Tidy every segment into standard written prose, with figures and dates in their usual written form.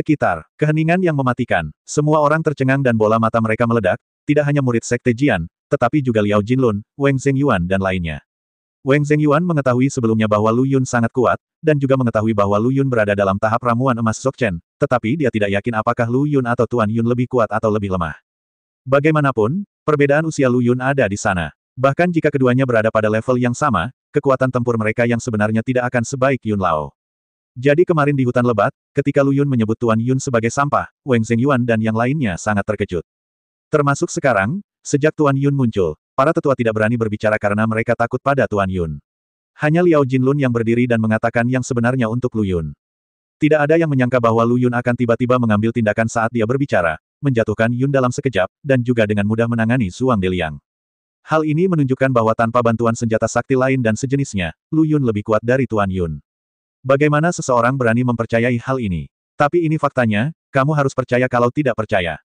Sekitar, keheningan yang mematikan. Semua orang tercengang dan bola mata mereka meledak, tidak hanya murid Sekte Jian, tetapi juga Liao Jinlun, Wang Zhengyuan dan lainnya. Wang Zhengyuan mengetahui sebelumnya bahwa Lu Yun sangat kuat, dan juga mengetahui bahwa Lu Yun berada dalam tahap ramuan emas Dzogchen, tetapi dia tidak yakin apakah Lu Yun atau Tuan Yun lebih kuat atau lebih lemah. Bagaimanapun, perbedaan usia Lu Yun ada di sana. Bahkan jika keduanya berada pada level yang sama, kekuatan tempur mereka yang sebenarnya tidak akan sebaik Yun Lao. Jadi kemarin di hutan lebat, ketika Lu Yun menyebut Tuan Yun sebagai sampah, Wang Zhengyuan dan yang lainnya sangat terkejut. Termasuk sekarang, sejak Tuan Yun muncul, para tetua tidak berani berbicara karena mereka takut pada Tuan Yun. Hanya Liao Jinlun yang berdiri dan mengatakan yang sebenarnya untuk Lu Yun. Tidak ada yang menyangka bahwa Lu Yun akan tiba-tiba mengambil tindakan saat dia berbicara, menjatuhkan Yun dalam sekejap, dan juga dengan mudah menangani Zhuang Deliang. Hal ini menunjukkan bahwa tanpa bantuan senjata sakti lain dan sejenisnya, Lu Yun lebih kuat dari Tuan Yun. Bagaimana seseorang berani mempercayai hal ini? Tapi ini faktanya, kamu harus percaya kalau tidak percaya.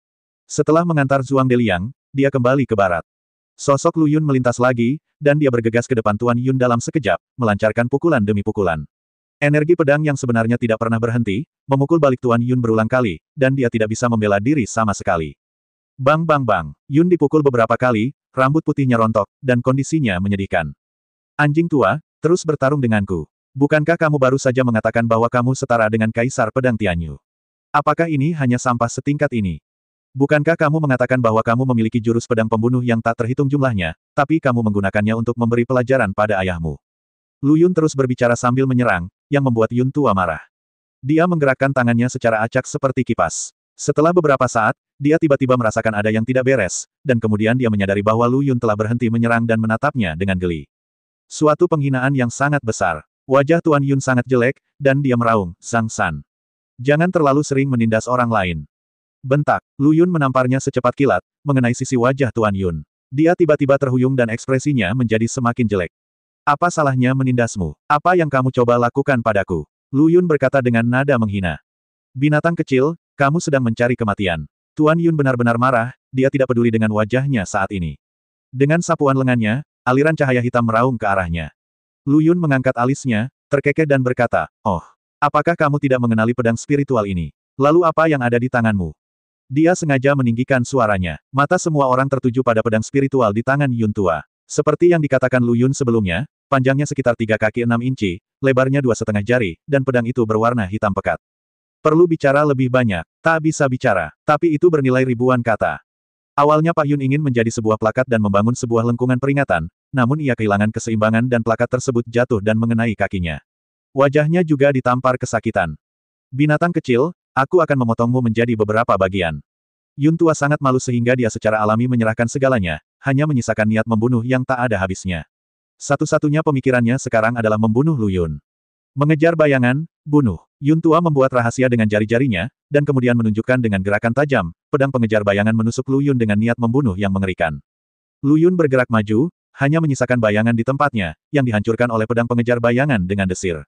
Setelah mengantar Zhuang Deliang, dia kembali ke barat. Sosok Lu Yun melintas lagi, dan dia bergegas ke depan Tuan Yun dalam sekejap, melancarkan pukulan demi pukulan. Energi pedang yang sebenarnya tidak pernah berhenti, memukul balik Tuan Yun berulang kali, dan dia tidak bisa membela diri sama sekali. Bang bang bang, Yun dipukul beberapa kali, rambut putihnya rontok, dan kondisinya menyedihkan. Anjing tua, terus bertarung denganku. Bukankah kamu baru saja mengatakan bahwa kamu setara dengan Kaisar Pedang Tianyu? Apakah ini hanya sampah setingkat ini? Bukankah kamu mengatakan bahwa kamu memiliki jurus pedang pembunuh yang tak terhitung jumlahnya, tapi kamu menggunakannya untuk memberi pelajaran pada ayahmu? Lu Yun terus berbicara sambil menyerang, yang membuat Yun tua marah. Dia menggerakkan tangannya secara acak seperti kipas. Setelah beberapa saat, dia tiba-tiba merasakan ada yang tidak beres, dan kemudian dia menyadari bahwa Lu Yun telah berhenti menyerang dan menatapnya dengan geli. Suatu penghinaan yang sangat besar. Wajah Tuan Yun sangat jelek, dan dia meraung, Zhang San. Jangan terlalu sering menindas orang lain. Bentak, Lu Yun menamparnya secepat kilat, mengenai sisi wajah Tuan Yun. Dia tiba-tiba terhuyung dan ekspresinya menjadi semakin jelek. Apa salahnya menindasmu? Apa yang kamu coba lakukan padaku? Lu Yun berkata dengan nada menghina. Binatang kecil, kamu sedang mencari kematian. Tuan Yun benar-benar marah, dia tidak peduli dengan wajahnya saat ini. Dengan sapuan lengannya, aliran cahaya hitam meraung ke arahnya. Lu Yun mengangkat alisnya, terkekeh dan berkata, "Oh, apakah kamu tidak mengenali pedang spiritual ini? Lalu apa yang ada di tanganmu?" Dia sengaja meninggikan suaranya. Mata semua orang tertuju pada pedang spiritual di tangan Yun tua. Seperti yang dikatakan Lu Yun sebelumnya, panjangnya sekitar 3 kaki 6 inci, lebarnya 2,5 jari, dan pedang itu berwarna hitam pekat. Perlu bicara lebih banyak, tak bisa bicara, tapi itu bernilai ribuan kata. Awalnya Pak Yun ingin menjadi sebuah plakat dan membangun sebuah lengkungan peringatan, namun ia kehilangan keseimbangan dan plakat tersebut jatuh dan mengenai kakinya. Wajahnya juga ditampar kesakitan. Binatang kecil, aku akan memotongmu menjadi beberapa bagian. Yun tua sangat malu sehingga dia secara alami menyerahkan segalanya, hanya menyisakan niat membunuh yang tak ada habisnya. Satu-satunya pemikirannya sekarang adalah membunuh Lu Yun. Mengejar bayangan, bunuh. Yun tua membuat rahasia dengan jari-jarinya, dan kemudian menunjukkan dengan gerakan tajam, pedang pengejar bayangan menusuk Lu Yun dengan niat membunuh yang mengerikan. Lu Yun bergerak maju, hanya menyisakan bayangan di tempatnya, yang dihancurkan oleh pedang pengejar bayangan dengan desir.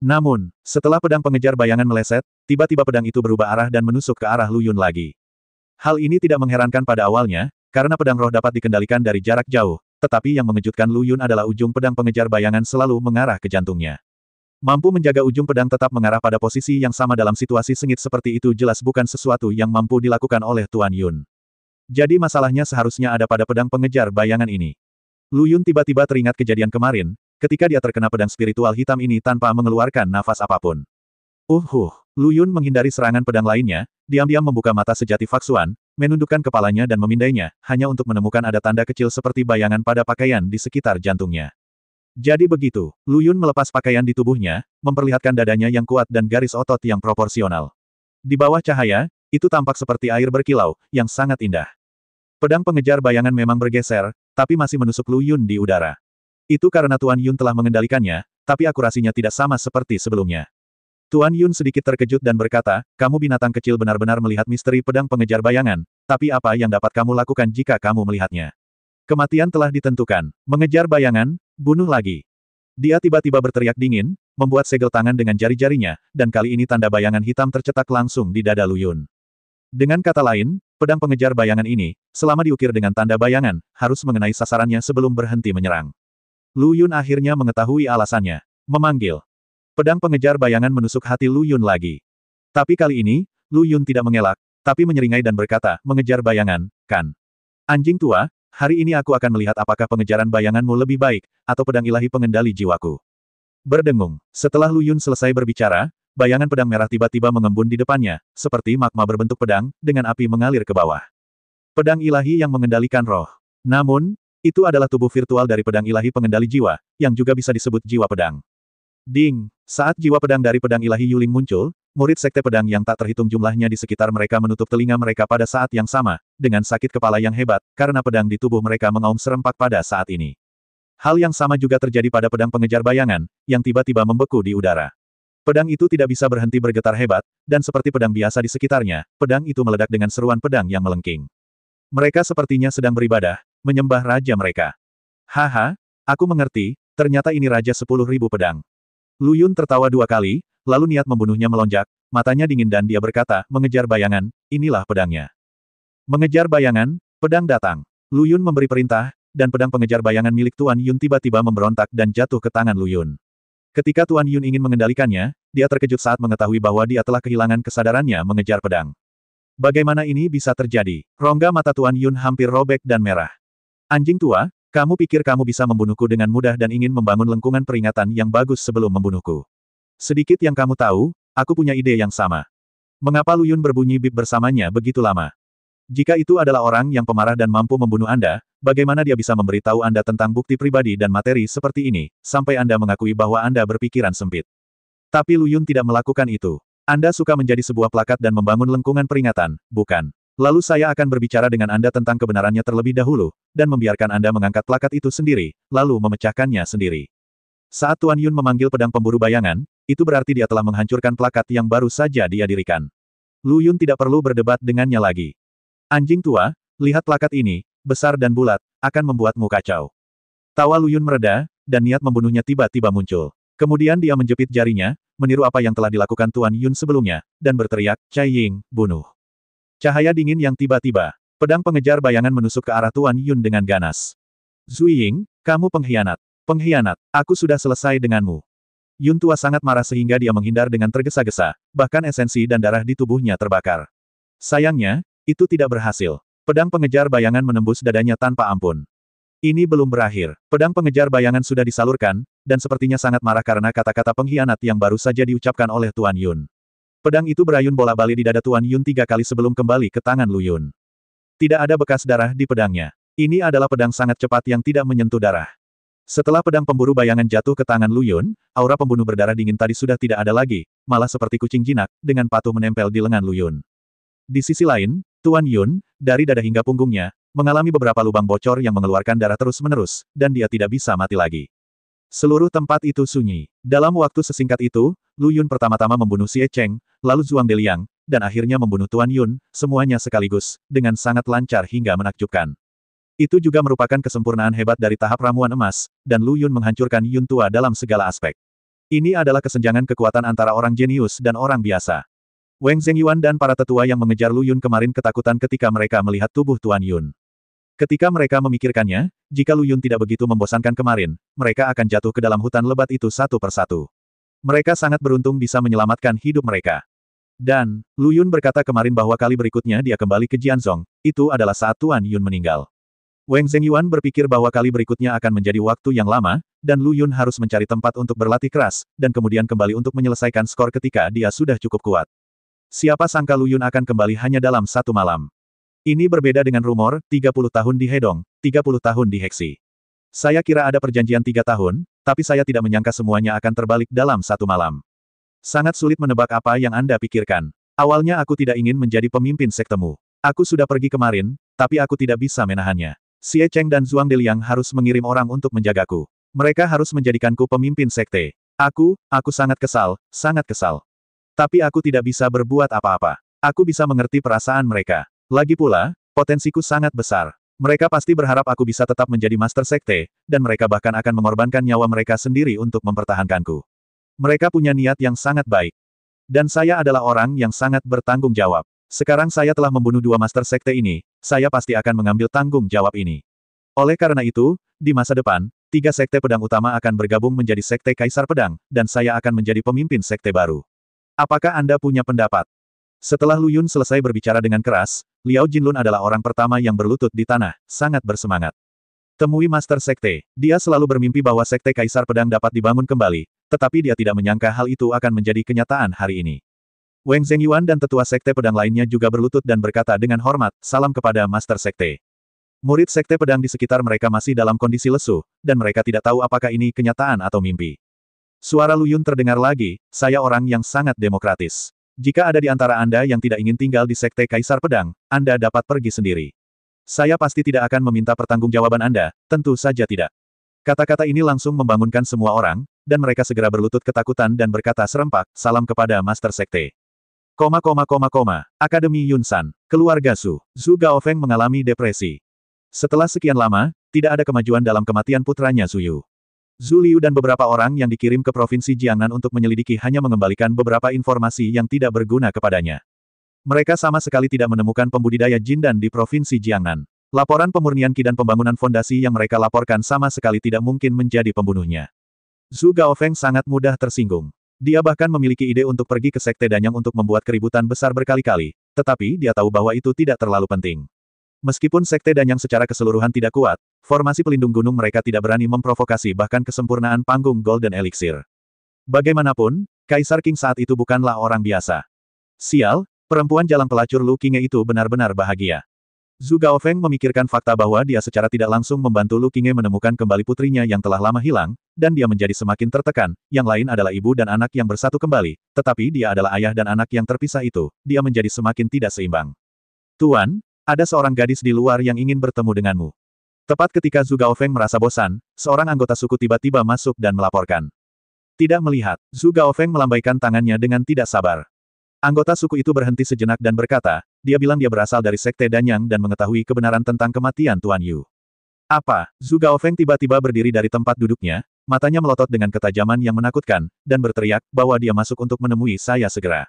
Namun, setelah pedang pengejar bayangan meleset, tiba-tiba pedang itu berubah arah dan menusuk ke arah Lu Yun lagi. Hal ini tidak mengherankan pada awalnya, karena pedang roh dapat dikendalikan dari jarak jauh, tetapi yang mengejutkan Lu Yun adalah ujung pedang pengejar bayangan selalu mengarah ke jantungnya. Mampu menjaga ujung pedang tetap mengarah pada posisi yang sama dalam situasi sengit seperti itu jelas bukan sesuatu yang mampu dilakukan oleh Tuan Yun. Jadi masalahnya seharusnya ada pada pedang pengejar bayangan ini. Lu Yun tiba-tiba teringat kejadian kemarin, ketika dia terkena pedang spiritual hitam ini tanpa mengeluarkan nafas apapun. Lu Yun menghindari serangan pedang lainnya, diam-diam membuka mata sejati Faksuan, menundukkan kepalanya dan memindainya, hanya untuk menemukan ada tanda kecil seperti bayangan pada pakaian di sekitar jantungnya. Jadi begitu, Lu Yun melepas pakaian di tubuhnya, memperlihatkan dadanya yang kuat dan garis otot yang proporsional. Di bawah cahaya, itu tampak seperti air berkilau, yang sangat indah. Pedang pengejar bayangan memang bergeser, tapi masih menusuk Lu Yun di udara. Itu karena Tuan Yun telah mengendalikannya, tapi akurasinya tidak sama seperti sebelumnya. Tuan Yun sedikit terkejut dan berkata, "Kamu binatang kecil benar-benar melihat misteri pedang pengejar bayangan, tapi apa yang dapat kamu lakukan jika kamu melihatnya? Kematian telah ditentukan. Mengejar bayangan, bunuh lagi." Dia tiba-tiba berteriak dingin, membuat segel tangan dengan jari-jarinya, dan kali ini tanda bayangan hitam tercetak langsung di dada Lu Yun. Dengan kata lain, pedang pengejar bayangan ini, selama diukir dengan tanda bayangan, harus mengenai sasarannya sebelum berhenti menyerang. Lu Yun akhirnya mengetahui alasannya. Memanggil. Pedang pengejar bayangan menusuk hati Lu Yun lagi. Tapi kali ini, Lu Yun tidak mengelak, tapi menyeringai dan berkata, mengejar bayangan, kan? Anjing tua, hari ini aku akan melihat apakah pengejaran bayanganmu lebih baik, atau pedang ilahi pengendali jiwaku. Berdengung. Setelah Lu Yun selesai berbicara, bayangan pedang merah tiba-tiba mengembun di depannya, seperti magma berbentuk pedang, dengan api mengalir ke bawah. Pedang ilahi yang mengendalikan roh. Namun, itu adalah tubuh virtual dari pedang ilahi pengendali jiwa, yang juga bisa disebut jiwa pedang. Ding! Saat jiwa pedang dari pedang ilahi Yuling muncul, murid sekte pedang yang tak terhitung jumlahnya di sekitar mereka menutup telinga mereka pada saat yang sama, dengan sakit kepala yang hebat, karena pedang di tubuh mereka mengaum serempak pada saat ini. Hal yang sama juga terjadi pada pedang pengejar bayangan, yang tiba-tiba membeku di udara. Pedang itu tidak bisa berhenti bergetar hebat, dan seperti pedang biasa di sekitarnya, pedang itu meledak dengan seruan pedang yang melengking. Mereka sepertinya sedang beribadah, menyembah raja mereka. Haha, aku mengerti, ternyata ini raja 10.000 pedang. Lu Yun tertawa 2 kali, lalu niat membunuhnya melonjak, matanya dingin dan dia berkata, mengejar bayangan, inilah pedangnya. Mengejar bayangan, pedang datang. Lu Yun memberi perintah, dan pedang pengejar bayangan milik Tuan Yun tiba-tiba memberontak dan jatuh ke tangan Lu Yun. Ketika Tuan Yun ingin mengendalikannya, dia terkejut saat mengetahui bahwa dia telah kehilangan kesadarannya mengejar pedang. Bagaimana ini bisa terjadi? Rongga mata Tuan Yun hampir robek dan merah. Anjing tua, kamu pikir kamu bisa membunuhku dengan mudah dan ingin membangun lengkungan peringatan yang bagus sebelum membunuhku. Sedikit yang kamu tahu, aku punya ide yang sama. Mengapa Lu Yun berbunyi bip bersamanya begitu lama? Jika itu adalah orang yang pemarah dan mampu membunuh Anda, bagaimana dia bisa memberitahu Anda tentang bukti pribadi dan materi seperti ini, sampai Anda mengakui bahwa Anda berpikiran sempit? Tapi Lu Yun tidak melakukan itu. Anda suka menjadi sebuah plakat dan membangun lengkungan peringatan, bukan? Lalu saya akan berbicara dengan Anda tentang kebenarannya terlebih dahulu, dan membiarkan Anda mengangkat plakat itu sendiri, lalu memecahkannya sendiri. Saat Tuan Yun memanggil pedang pemburu bayangan, itu berarti dia telah menghancurkan plakat yang baru saja dia dirikan. Lu Yun tidak perlu berdebat dengannya lagi. Anjing tua, lihat plakat ini, besar dan bulat, akan membuatmu kacau. Tawa Lu Yun mereda, dan niat membunuhnya tiba-tiba muncul. Kemudian dia menjepit jarinya, meniru apa yang telah dilakukan Tuan Yun sebelumnya, dan berteriak, Cai Ying, bunuh. Cahaya dingin yang tiba-tiba. Pedang pengejar bayangan menusuk ke arah Tuan Yun dengan ganas. Zui Ying, kamu pengkhianat. Pengkhianat, aku sudah selesai denganmu. Yun tua sangat marah sehingga dia menghindar dengan tergesa-gesa, bahkan esensi dan darah di tubuhnya terbakar. Sayangnya, itu tidak berhasil. Pedang pengejar bayangan menembus dadanya tanpa ampun. Ini belum berakhir. Pedang pengejar bayangan sudah disalurkan, dan sepertinya sangat marah karena kata-kata pengkhianat yang baru saja diucapkan oleh Tuan Yun. Pedang itu berayun bola-balik di dada Tuan Yun 3 kali sebelum kembali ke tangan Lu Yun. Tidak ada bekas darah di pedangnya. Ini adalah pedang sangat cepat yang tidak menyentuh darah. Setelah pedang pemburu bayangan jatuh ke tangan Lu Yun, aura pembunuh berdarah dingin tadi sudah tidak ada lagi, malah seperti kucing jinak, dengan patuh menempel di lengan Lu Yun. Di sisi lain, Tuan Yun, dari dada hingga punggungnya, mengalami beberapa lubang bocor yang mengeluarkan darah terus-menerus, dan dia tidak bisa mati lagi. Seluruh tempat itu sunyi. Dalam waktu sesingkat itu, Lu Yun pertama-tama membunuh Xie Cheng, lalu Zhuang Deliang, dan akhirnya membunuh Tuan Yun, semuanya sekaligus, dengan sangat lancar hingga menakjubkan. Itu juga merupakan kesempurnaan hebat dari tahap ramuan emas, dan Lu Yun menghancurkan Yun tua dalam segala aspek. Ini adalah kesenjangan kekuatan antara orang jenius dan orang biasa. Wang Zhengyuan dan para tetua yang mengejar Lu Yun kemarin ketakutan ketika mereka melihat tubuh Tuan Yun. Ketika mereka memikirkannya, jika Lu Yun tidak begitu membosankan kemarin, mereka akan jatuh ke dalam hutan lebat itu satu persatu. Mereka sangat beruntung bisa menyelamatkan hidup mereka. Dan, Lu Yun berkata kemarin bahwa kali berikutnya dia kembali ke Jianzhong, itu adalah saat Tuan Yun meninggal. Wang Zhengyuan berpikir bahwa kali berikutnya akan menjadi waktu yang lama, dan Lu Yun harus mencari tempat untuk berlatih keras, dan kemudian kembali untuk menyelesaikan skor ketika dia sudah cukup kuat. Siapa sangka Lu Yun akan kembali hanya dalam satu malam. Ini berbeda dengan rumor, 30 tahun di Hedong, 30 tahun di Heksi. Saya kira ada perjanjian 3 tahun, tapi saya tidak menyangka semuanya akan terbalik dalam satu malam. Sangat sulit menebak apa yang Anda pikirkan. Awalnya aku tidak ingin menjadi pemimpin sektemu. Aku sudah pergi kemarin, tapi aku tidak bisa menahannya. Xie Cheng dan Zhuang Deliang harus mengirim orang untuk menjagaku. Mereka harus menjadikanku pemimpin sekte. Aku sangat kesal, sangat kesal. Tapi aku tidak bisa berbuat apa-apa. Aku bisa mengerti perasaan mereka. Lagi pula, potensiku sangat besar. Mereka pasti berharap aku bisa tetap menjadi master sekte, dan mereka bahkan akan mengorbankan nyawa mereka sendiri untuk mempertahankanku. Mereka punya niat yang sangat baik. Dan saya adalah orang yang sangat bertanggung jawab. Sekarang saya telah membunuh 2 master sekte ini, saya pasti akan mengambil tanggung jawab ini. Oleh karena itu, di masa depan, 3 sekte pedang utama akan bergabung menjadi sekte Kaisar Pedang, dan saya akan menjadi pemimpin sekte baru. Apakah Anda punya pendapat? Setelah Lu Yun selesai berbicara dengan keras, Liao Jinlun adalah orang pertama yang berlutut di tanah, sangat bersemangat. Temui Master Sekte. Dia selalu bermimpi bahwa Sekte Kaisar Pedang dapat dibangun kembali, tetapi dia tidak menyangka hal itu akan menjadi kenyataan hari ini. Wang Zhengyuan dan tetua Sekte Pedang lainnya juga berlutut dan berkata dengan hormat, salam kepada Master Sekte. Murid Sekte Pedang di sekitar mereka masih dalam kondisi lesu, dan mereka tidak tahu apakah ini kenyataan atau mimpi. Suara Lu Yun terdengar lagi, saya orang yang sangat demokratis. Jika ada di antara Anda yang tidak ingin tinggal di Sekte Kaisar Pedang, Anda dapat pergi sendiri. Saya pasti tidak akan meminta pertanggungjawaban Anda, tentu saja tidak. Kata-kata ini langsung membangunkan semua orang, dan mereka segera berlutut ketakutan dan berkata serempak, salam kepada Master Sekte. Akademi Yunsan, keluarga Su. Zhu Gaofeng mengalami depresi. Setelah sekian lama, tidak ada kemajuan dalam kematian putranya Zhu Yu. Zhu Liu dan beberapa orang yang dikirim ke Provinsi Jiangnan untuk menyelidiki hanya mengembalikan beberapa informasi yang tidak berguna kepadanya. Mereka sama sekali tidak menemukan pembudidaya Jindan di Provinsi Jiangnan. Laporan pemurnian Qi dan pembangunan fondasi yang mereka laporkan sama sekali tidak mungkin menjadi pembunuhnya. Zhu Gaofeng sangat mudah tersinggung. Dia bahkan memiliki ide untuk pergi ke Sekte Danyang untuk membuat keributan besar berkali-kali, tetapi dia tahu bahwa itu tidak terlalu penting. Meskipun Sekte Danyang secara keseluruhan tidak kuat, formasi pelindung gunung mereka tidak berani memprovokasi bahkan kesempurnaan panggung Golden Elixir. Bagaimanapun, Kaisar Qing saat itu bukanlah orang biasa. Sial, perempuan jalang pelacur Lu Qingye itu benar-benar bahagia. Zhu Gaofeng memikirkan fakta bahwa dia secara tidak langsung membantu Lu Qingye menemukan kembali putrinya yang telah lama hilang, dan dia menjadi semakin tertekan. Yang lain adalah ibu dan anak yang bersatu kembali, tetapi dia adalah ayah dan anak yang terpisah itu, dia menjadi semakin tidak seimbang. Tuan, ada seorang gadis di luar yang ingin bertemu denganmu. Tepat ketika Zhu Gaofeng merasa bosan, seorang anggota suku tiba-tiba masuk dan melaporkan. Tidak melihat, Zhu Gaofeng melambaikan tangannya dengan tidak sabar. Anggota suku itu berhenti sejenak dan berkata, dia bilang dia berasal dari Sekte Danyang dan mengetahui kebenaran tentang kematian Tuan Yu. Apa? Zhu Gaofeng tiba-tiba berdiri dari tempat duduknya, matanya melotot dengan ketajaman yang menakutkan, dan berteriak bahwa dia masuk untuk menemui saya segera.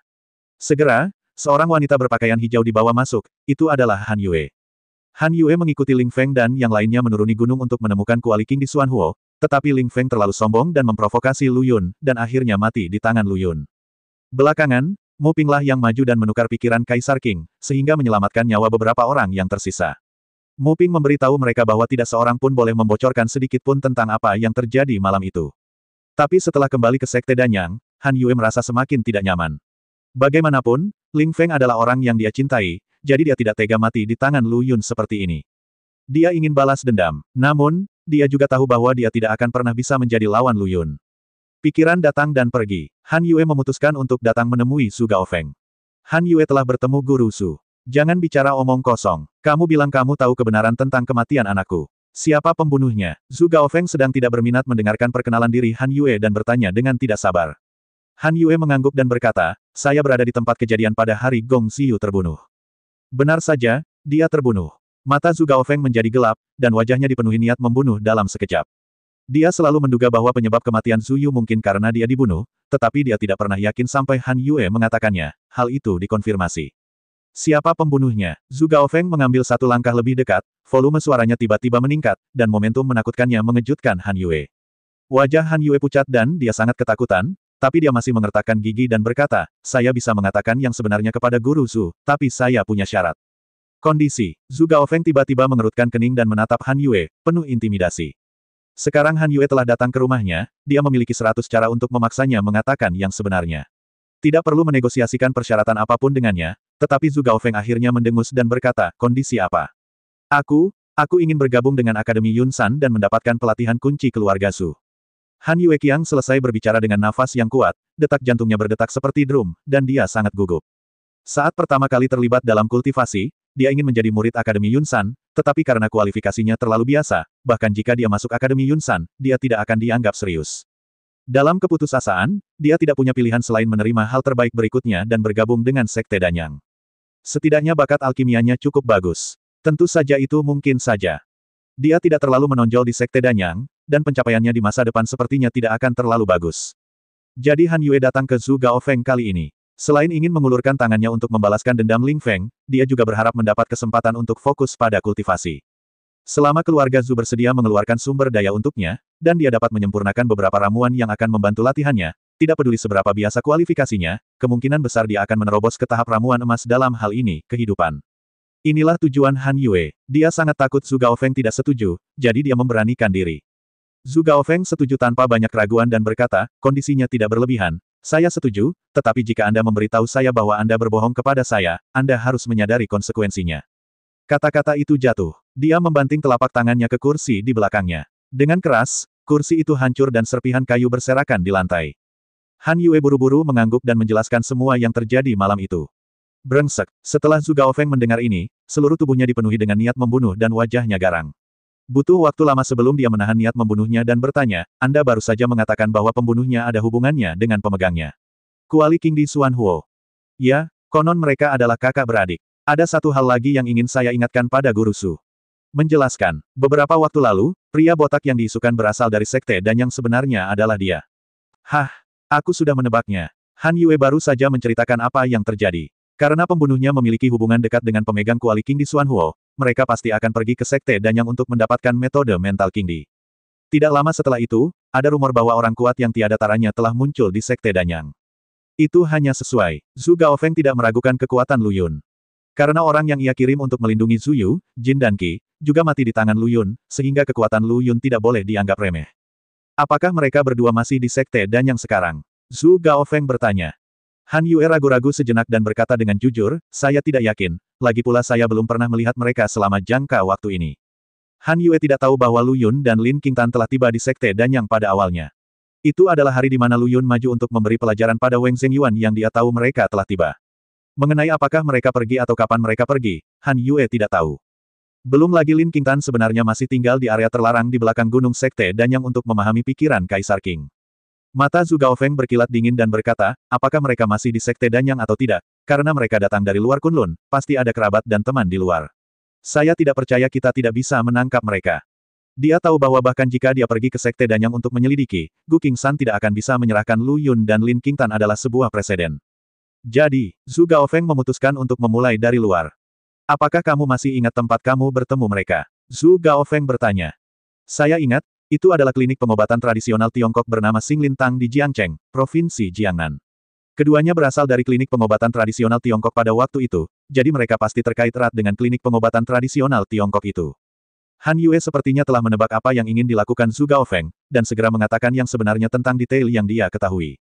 Segera, seorang wanita berpakaian hijau di bawah masuk, itu adalah Han Yue. Han Yue mengikuti Ling Feng dan yang lainnya menuruni gunung untuk menemukan Kuali King di Xuanhuo, tetapi Ling Feng terlalu sombong dan memprovokasi Lu Yun, dan akhirnya mati di tangan Lu Yun. Belakangan, Mu Pinglah yang maju dan menukar pikiran Kaisar Qing, sehingga menyelamatkan nyawa beberapa orang yang tersisa. Mu Ping memberitahu mereka bahwa tidak seorang pun boleh membocorkan sedikit pun tentang apa yang terjadi malam itu. Tapi setelah kembali ke Sekte Danyang, Han Yue merasa semakin tidak nyaman. Bagaimanapun, Ling Feng adalah orang yang dia cintai, jadi dia tidak tega mati di tangan Lu Yun seperti ini. Dia ingin balas dendam, namun, dia juga tahu bahwa dia tidak akan pernah bisa menjadi lawan Lu Yun. Pikiran datang dan pergi. Han Yue memutuskan untuk datang menemui Zhu Gaofeng. Han Yue telah bertemu Guru Su. Jangan bicara omong kosong. Kamu bilang kamu tahu kebenaran tentang kematian anakku. Siapa pembunuhnya? Zhu Gaofeng sedang tidak berminat mendengarkan perkenalan diri Han Yue dan bertanya dengan tidak sabar. Han Yue mengangguk dan berkata, saya berada di tempat kejadian pada hari Gong Xiu terbunuh. Benar saja, dia terbunuh. Mata Zhu Gaofeng menjadi gelap, dan wajahnya dipenuhi niat membunuh dalam sekejap. Dia selalu menduga bahwa penyebab kematian Zhu Yu mungkin karena dia dibunuh, tetapi dia tidak pernah yakin sampai Han Yue mengatakannya. Hal itu dikonfirmasi. Siapa pembunuhnya? Zhu Gaofeng mengambil satu langkah lebih dekat, volume suaranya tiba-tiba meningkat, dan momentum menakutkannya mengejutkan Han Yue. Wajah Han Yue pucat dan dia sangat ketakutan, tapi dia masih mengertakkan gigi dan berkata, saya bisa mengatakan yang sebenarnya kepada Guru Zhu, tapi saya punya syarat. Kondisi. Zhu Gaofeng tiba-tiba mengerutkan kening dan menatap Han Yue, penuh intimidasi. Sekarang Han Yue telah datang ke rumahnya, dia memiliki 100 cara untuk memaksanya mengatakan yang sebenarnya. Tidak perlu menegosiasikan persyaratan apapun dengannya, tetapi Zhu Gaofeng akhirnya mendengus dan berkata, kondisi apa? Aku ingin bergabung dengan Akademi Yunsan dan mendapatkan pelatihan kunci keluarga Su. Han Yue Qiang selesai berbicara dengan nafas yang kuat, detak jantungnya berdetak seperti drum, dan dia sangat gugup. Saat pertama kali terlibat dalam kultivasi, dia ingin menjadi murid Akademi Yunsan, tetapi karena kualifikasinya terlalu biasa, bahkan jika dia masuk Akademi Yunsan, dia tidak akan dianggap serius. Dalam keputusasaan, dia tidak punya pilihan selain menerima hal terbaik berikutnya dan bergabung dengan Sekte Danyang. Setidaknya bakat alkimianya cukup bagus. Tentu saja itu mungkin saja. Dia tidak terlalu menonjol di Sekte Danyang, dan pencapaiannya di masa depan sepertinya tidak akan terlalu bagus. Jadi Han Yue datang ke Zhu Gaofeng kali ini. Selain ingin mengulurkan tangannya untuk membalaskan dendam Ling Feng, dia juga berharap mendapat kesempatan untuk fokus pada kultivasi. Selama keluarga Zhu bersedia mengeluarkan sumber daya untuknya, dan dia dapat menyempurnakan beberapa ramuan yang akan membantu latihannya, tidak peduli seberapa biasa kualifikasinya, kemungkinan besar dia akan menerobos ke tahap ramuan emas dalam hal ini, kehidupan. Inilah tujuan Han Yue. Dia sangat takut Zhu Gaofeng tidak setuju, jadi dia memberanikan diri. Zhu Gaofeng setuju tanpa banyak keraguan dan berkata, kondisinya tidak berlebihan. Saya setuju, tetapi jika Anda memberitahu saya bahwa Anda berbohong kepada saya, Anda harus menyadari konsekuensinya. Kata-kata itu jatuh. Dia membanting telapak tangannya ke kursi di belakangnya. Dengan keras, kursi itu hancur dan serpihan kayu berserakan di lantai. Han Yue buru-buru mengangguk dan menjelaskan semua yang terjadi malam itu. Brengsek. Setelah Zhu Gaofeng mendengar ini, seluruh tubuhnya dipenuhi dengan niat membunuh dan wajahnya garang. Butuh waktu lama sebelum dia menahan niat membunuhnya dan bertanya, Anda baru saja mengatakan bahwa pembunuhnya ada hubungannya dengan pemegangnya. Kuali King Di Xuan Huo. Ya, konon mereka adalah kakak beradik. Ada satu hal lagi yang ingin saya ingatkan pada Guru Su. Menjelaskan, beberapa waktu lalu, pria botak yang diisukan berasal dari sekte dan yang sebenarnya adalah dia. Hah, aku sudah menebaknya. Han Yue baru saja menceritakan apa yang terjadi. Karena pembunuhnya memiliki hubungan dekat dengan pemegang kuali King Di Xuan Huo, mereka pasti akan pergi ke sekte Danyang untuk mendapatkan metode mental King Di. Tidak lama setelah itu, ada rumor bahwa orang kuat yang tiada taranya telah muncul di sekte Danyang. Itu hanya sesuai. Zhu Gaofeng tidak meragukan kekuatan Lu Yun. Karena orang yang ia kirim untuk melindungi Zhu Yu, Jin dan Qi, juga mati di tangan Lu Yun, sehingga kekuatan Lu Yun tidak boleh dianggap remeh. Apakah mereka berdua masih di sekte Danyang sekarang? Zhu Gaofeng bertanya. Han Yue ragu-ragu sejenak dan berkata dengan jujur, saya tidak yakin, lagi pula saya belum pernah melihat mereka selama jangka waktu ini. Han Yue tidak tahu bahwa Lu Yun dan Lin Qingtan telah tiba di sekte Danyang pada awalnya. Itu adalah hari di mana Lu Yun maju untuk memberi pelajaran pada Weng Zhengyuan yang dia tahu mereka telah tiba. Mengenai apakah mereka pergi atau kapan mereka pergi, Han Yue tidak tahu. Belum lagi Lin Qingtan sebenarnya masih tinggal di area terlarang di belakang gunung sekte Danyang untuk memahami pikiran Kaisar Qing. Mata Zhu Gaofeng berkilat dingin dan berkata, apakah mereka masih di sekte Danyang atau tidak? Karena mereka datang dari luar Kunlun, pasti ada kerabat dan teman di luar. Saya tidak percaya kita tidak bisa menangkap mereka. Dia tahu bahwa bahkan jika dia pergi ke sekte Danyang untuk menyelidiki, Gu Qingshan tidak akan bisa menyerahkan Lu Yun dan Lin Qingtan adalah sebuah preseden. Jadi, Zhu Gaofeng memutuskan untuk memulai dari luar. Apakah kamu masih ingat tempat kamu bertemu mereka? Zhu Gaofeng bertanya. Saya ingat, itu adalah klinik pengobatan tradisional Tiongkok bernama Xinglin Tang di Jiangcheng, Provinsi Jiangnan. Keduanya berasal dari klinik pengobatan tradisional Tiongkok pada waktu itu, jadi mereka pasti terkait erat dengan klinik pengobatan tradisional Tiongkok itu. Han Yue sepertinya telah menebak apa yang ingin dilakukan Zhu Gaofeng, dan segera mengatakan yang sebenarnya tentang detail yang dia ketahui.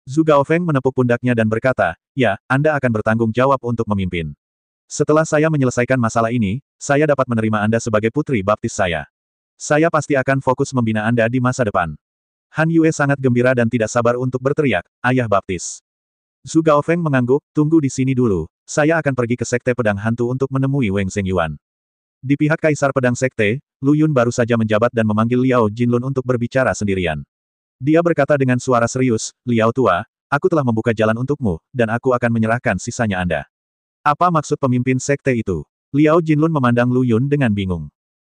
Zhu Gaofeng menepuk pundaknya dan berkata, ya, Anda akan bertanggung jawab untuk memimpin. Setelah saya menyelesaikan masalah ini, saya dapat menerima Anda sebagai putri baptis saya. Saya pasti akan fokus membina Anda di masa depan. Han Yue sangat gembira dan tidak sabar untuk berteriak, ayah baptis. Zhu Gaofeng mengangguk, tunggu di sini dulu, saya akan pergi ke sekte pedang hantu untuk menemui Weng Zhengyuan. Di pihak Kaisar Pedang Sekte, Lu Yun baru saja menjabat dan memanggil Liao Jinlun untuk berbicara sendirian. Dia berkata dengan suara serius, Liao tua, aku telah membuka jalan untukmu, dan aku akan menyerahkan sisanya Anda. Apa maksud pemimpin sekte itu? Liao Jinlun memandang Lu Yun dengan bingung.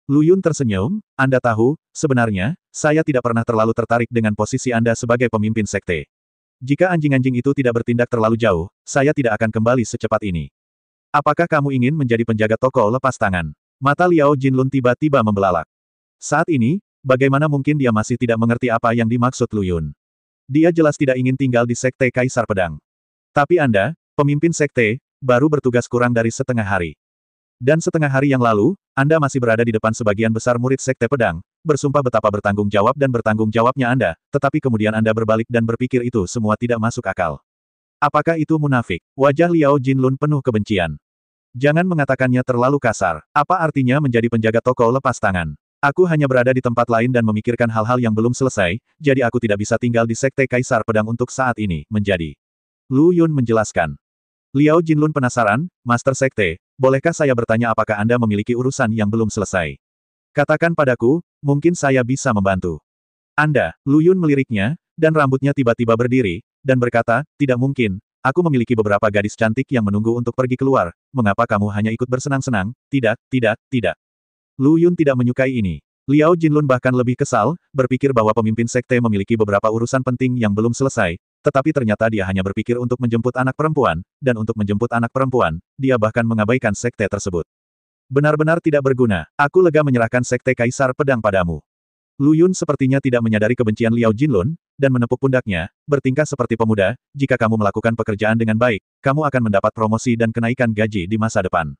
Lu Yun tersenyum, Anda tahu, sebenarnya, saya tidak pernah terlalu tertarik dengan posisi Anda sebagai pemimpin sekte. Jika anjing-anjing itu tidak bertindak terlalu jauh, saya tidak akan kembali secepat ini. Apakah kamu ingin menjadi penjaga toko lepas tangan? Mata Liao Jinlun tiba-tiba membelalak. Saat ini, bagaimana mungkin dia masih tidak mengerti apa yang dimaksud Lu Yun? Dia jelas tidak ingin tinggal di sekte Kaisar Pedang. Tapi Anda, pemimpin sekte, baru bertugas kurang dari setengah hari. Dan setengah hari yang lalu, Anda masih berada di depan sebagian besar murid Sekte Pedang, bersumpah betapa bertanggung jawab dan bertanggung jawabnya Anda, tetapi kemudian Anda berbalik dan berpikir itu semua tidak masuk akal. Apakah itu munafik? Wajah Liao Jinlun penuh kebencian. Jangan mengatakannya terlalu kasar. Apa artinya menjadi penjaga toko lepas tangan? Aku hanya berada di tempat lain dan memikirkan hal-hal yang belum selesai, jadi aku tidak bisa tinggal di Sekte Kaisar Pedang untuk saat ini, menjadi. Lu Yun menjelaskan. Liao Jinlun penasaran, Master Sekte, bolehkah saya bertanya apakah Anda memiliki urusan yang belum selesai? Katakan padaku, mungkin saya bisa membantu. Anda, Lu Yun meliriknya, dan rambutnya tiba-tiba berdiri, dan berkata, tidak mungkin, aku memiliki beberapa gadis cantik yang menunggu untuk pergi keluar, mengapa kamu hanya ikut bersenang-senang? Tidak, tidak, tidak. Lu Yun tidak menyukai ini. Liao Jinlun bahkan lebih kesal, berpikir bahwa pemimpin sekte memiliki beberapa urusan penting yang belum selesai, tetapi ternyata dia hanya berpikir untuk menjemput anak perempuan, dan untuk menjemput anak perempuan, dia bahkan mengabaikan sekte tersebut. Benar-benar tidak berguna, aku lega menyerahkan sekte Kaisar Pedang padamu. Lu Yun sepertinya tidak menyadari kebencian Liao Jinlun, dan menepuk pundaknya, bertingkah seperti pemuda, jika kamu melakukan pekerjaan dengan baik, kamu akan mendapat promosi dan kenaikan gaji di masa depan.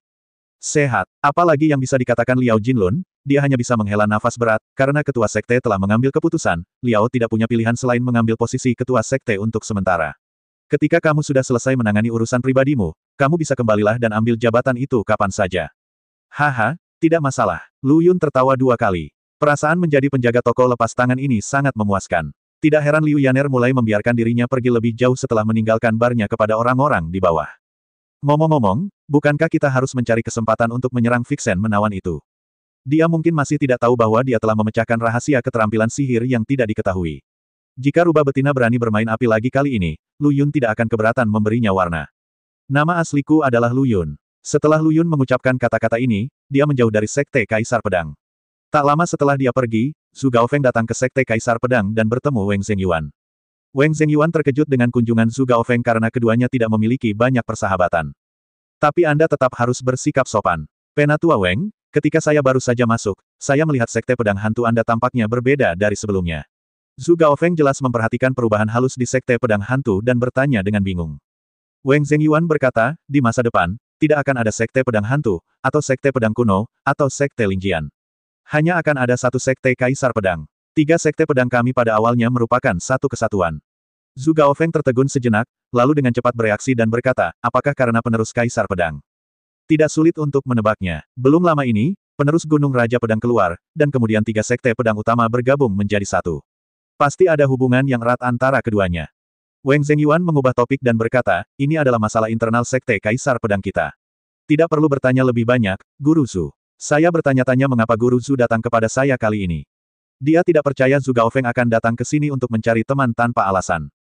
Sehat. Apalagi yang bisa dikatakan Liao Jinlun, dia hanya bisa menghela nafas berat, karena ketua sekte telah mengambil keputusan, Liao tidak punya pilihan selain mengambil posisi ketua sekte untuk sementara. Ketika kamu sudah selesai menangani urusan pribadimu, kamu bisa kembalilah dan ambil jabatan itu kapan saja. Haha, tidak masalah. Lu Yun tertawa 2 kali. Perasaan menjadi penjaga toko lepas tangan ini sangat memuaskan. Tidak heran Liu Yaner mulai membiarkan dirinya pergi lebih jauh setelah meninggalkan barnya kepada orang-orang di bawah. Ngomong-ngomong, bukankah kita harus mencari kesempatan untuk menyerang Vixen menawan itu? Dia mungkin masih tidak tahu bahwa dia telah memecahkan rahasia keterampilan sihir yang tidak diketahui. Jika rubah betina berani bermain api lagi kali ini, Lu Yun tidak akan keberatan memberinya warna. Nama asliku adalah Lu Yun. Setelah Lu Yun mengucapkan kata-kata ini, dia menjauh dari Sekte Kaisar Pedang. Tak lama setelah dia pergi, Zhu Gaofeng datang ke Sekte Kaisar Pedang dan bertemu Wang Zhengyuan. Wang Zhengyuan terkejut dengan kunjungan Zhu Gaofeng karena keduanya tidak memiliki banyak persahabatan. Tapi Anda tetap harus bersikap sopan. Penatua Wang, ketika saya baru saja masuk, saya melihat Sekte Pedang Hantu Anda tampaknya berbeda dari sebelumnya. Zhu Gaofeng jelas memperhatikan perubahan halus di Sekte Pedang Hantu dan bertanya dengan bingung. Wang Zhengyuan berkata, di masa depan, tidak akan ada Sekte Pedang Hantu, atau Sekte Pedang Kuno, atau Sekte Lingjian. Hanya akan ada satu Sekte Kaisar Pedang. 3 Sekte Pedang kami pada awalnya merupakan satu kesatuan. Zhu Gaofeng tertegun sejenak, lalu dengan cepat bereaksi dan berkata, apakah karena penerus Kaisar Pedang? Tidak sulit untuk menebaknya. Belum lama ini, penerus Gunung Raja Pedang keluar, dan kemudian 3 Sekte Pedang utama bergabung menjadi satu. Pasti ada hubungan yang erat antara keduanya. Wang Zhengyuan mengubah topik dan berkata, ini adalah masalah internal Sekte Kaisar Pedang kita. Tidak perlu bertanya lebih banyak, Guru Zhu. Saya bertanya-tanya mengapa Guru Zhu datang kepada saya kali ini. Dia tidak percaya Zhu Gaofeng akan datang ke sini untuk mencari teman tanpa alasan.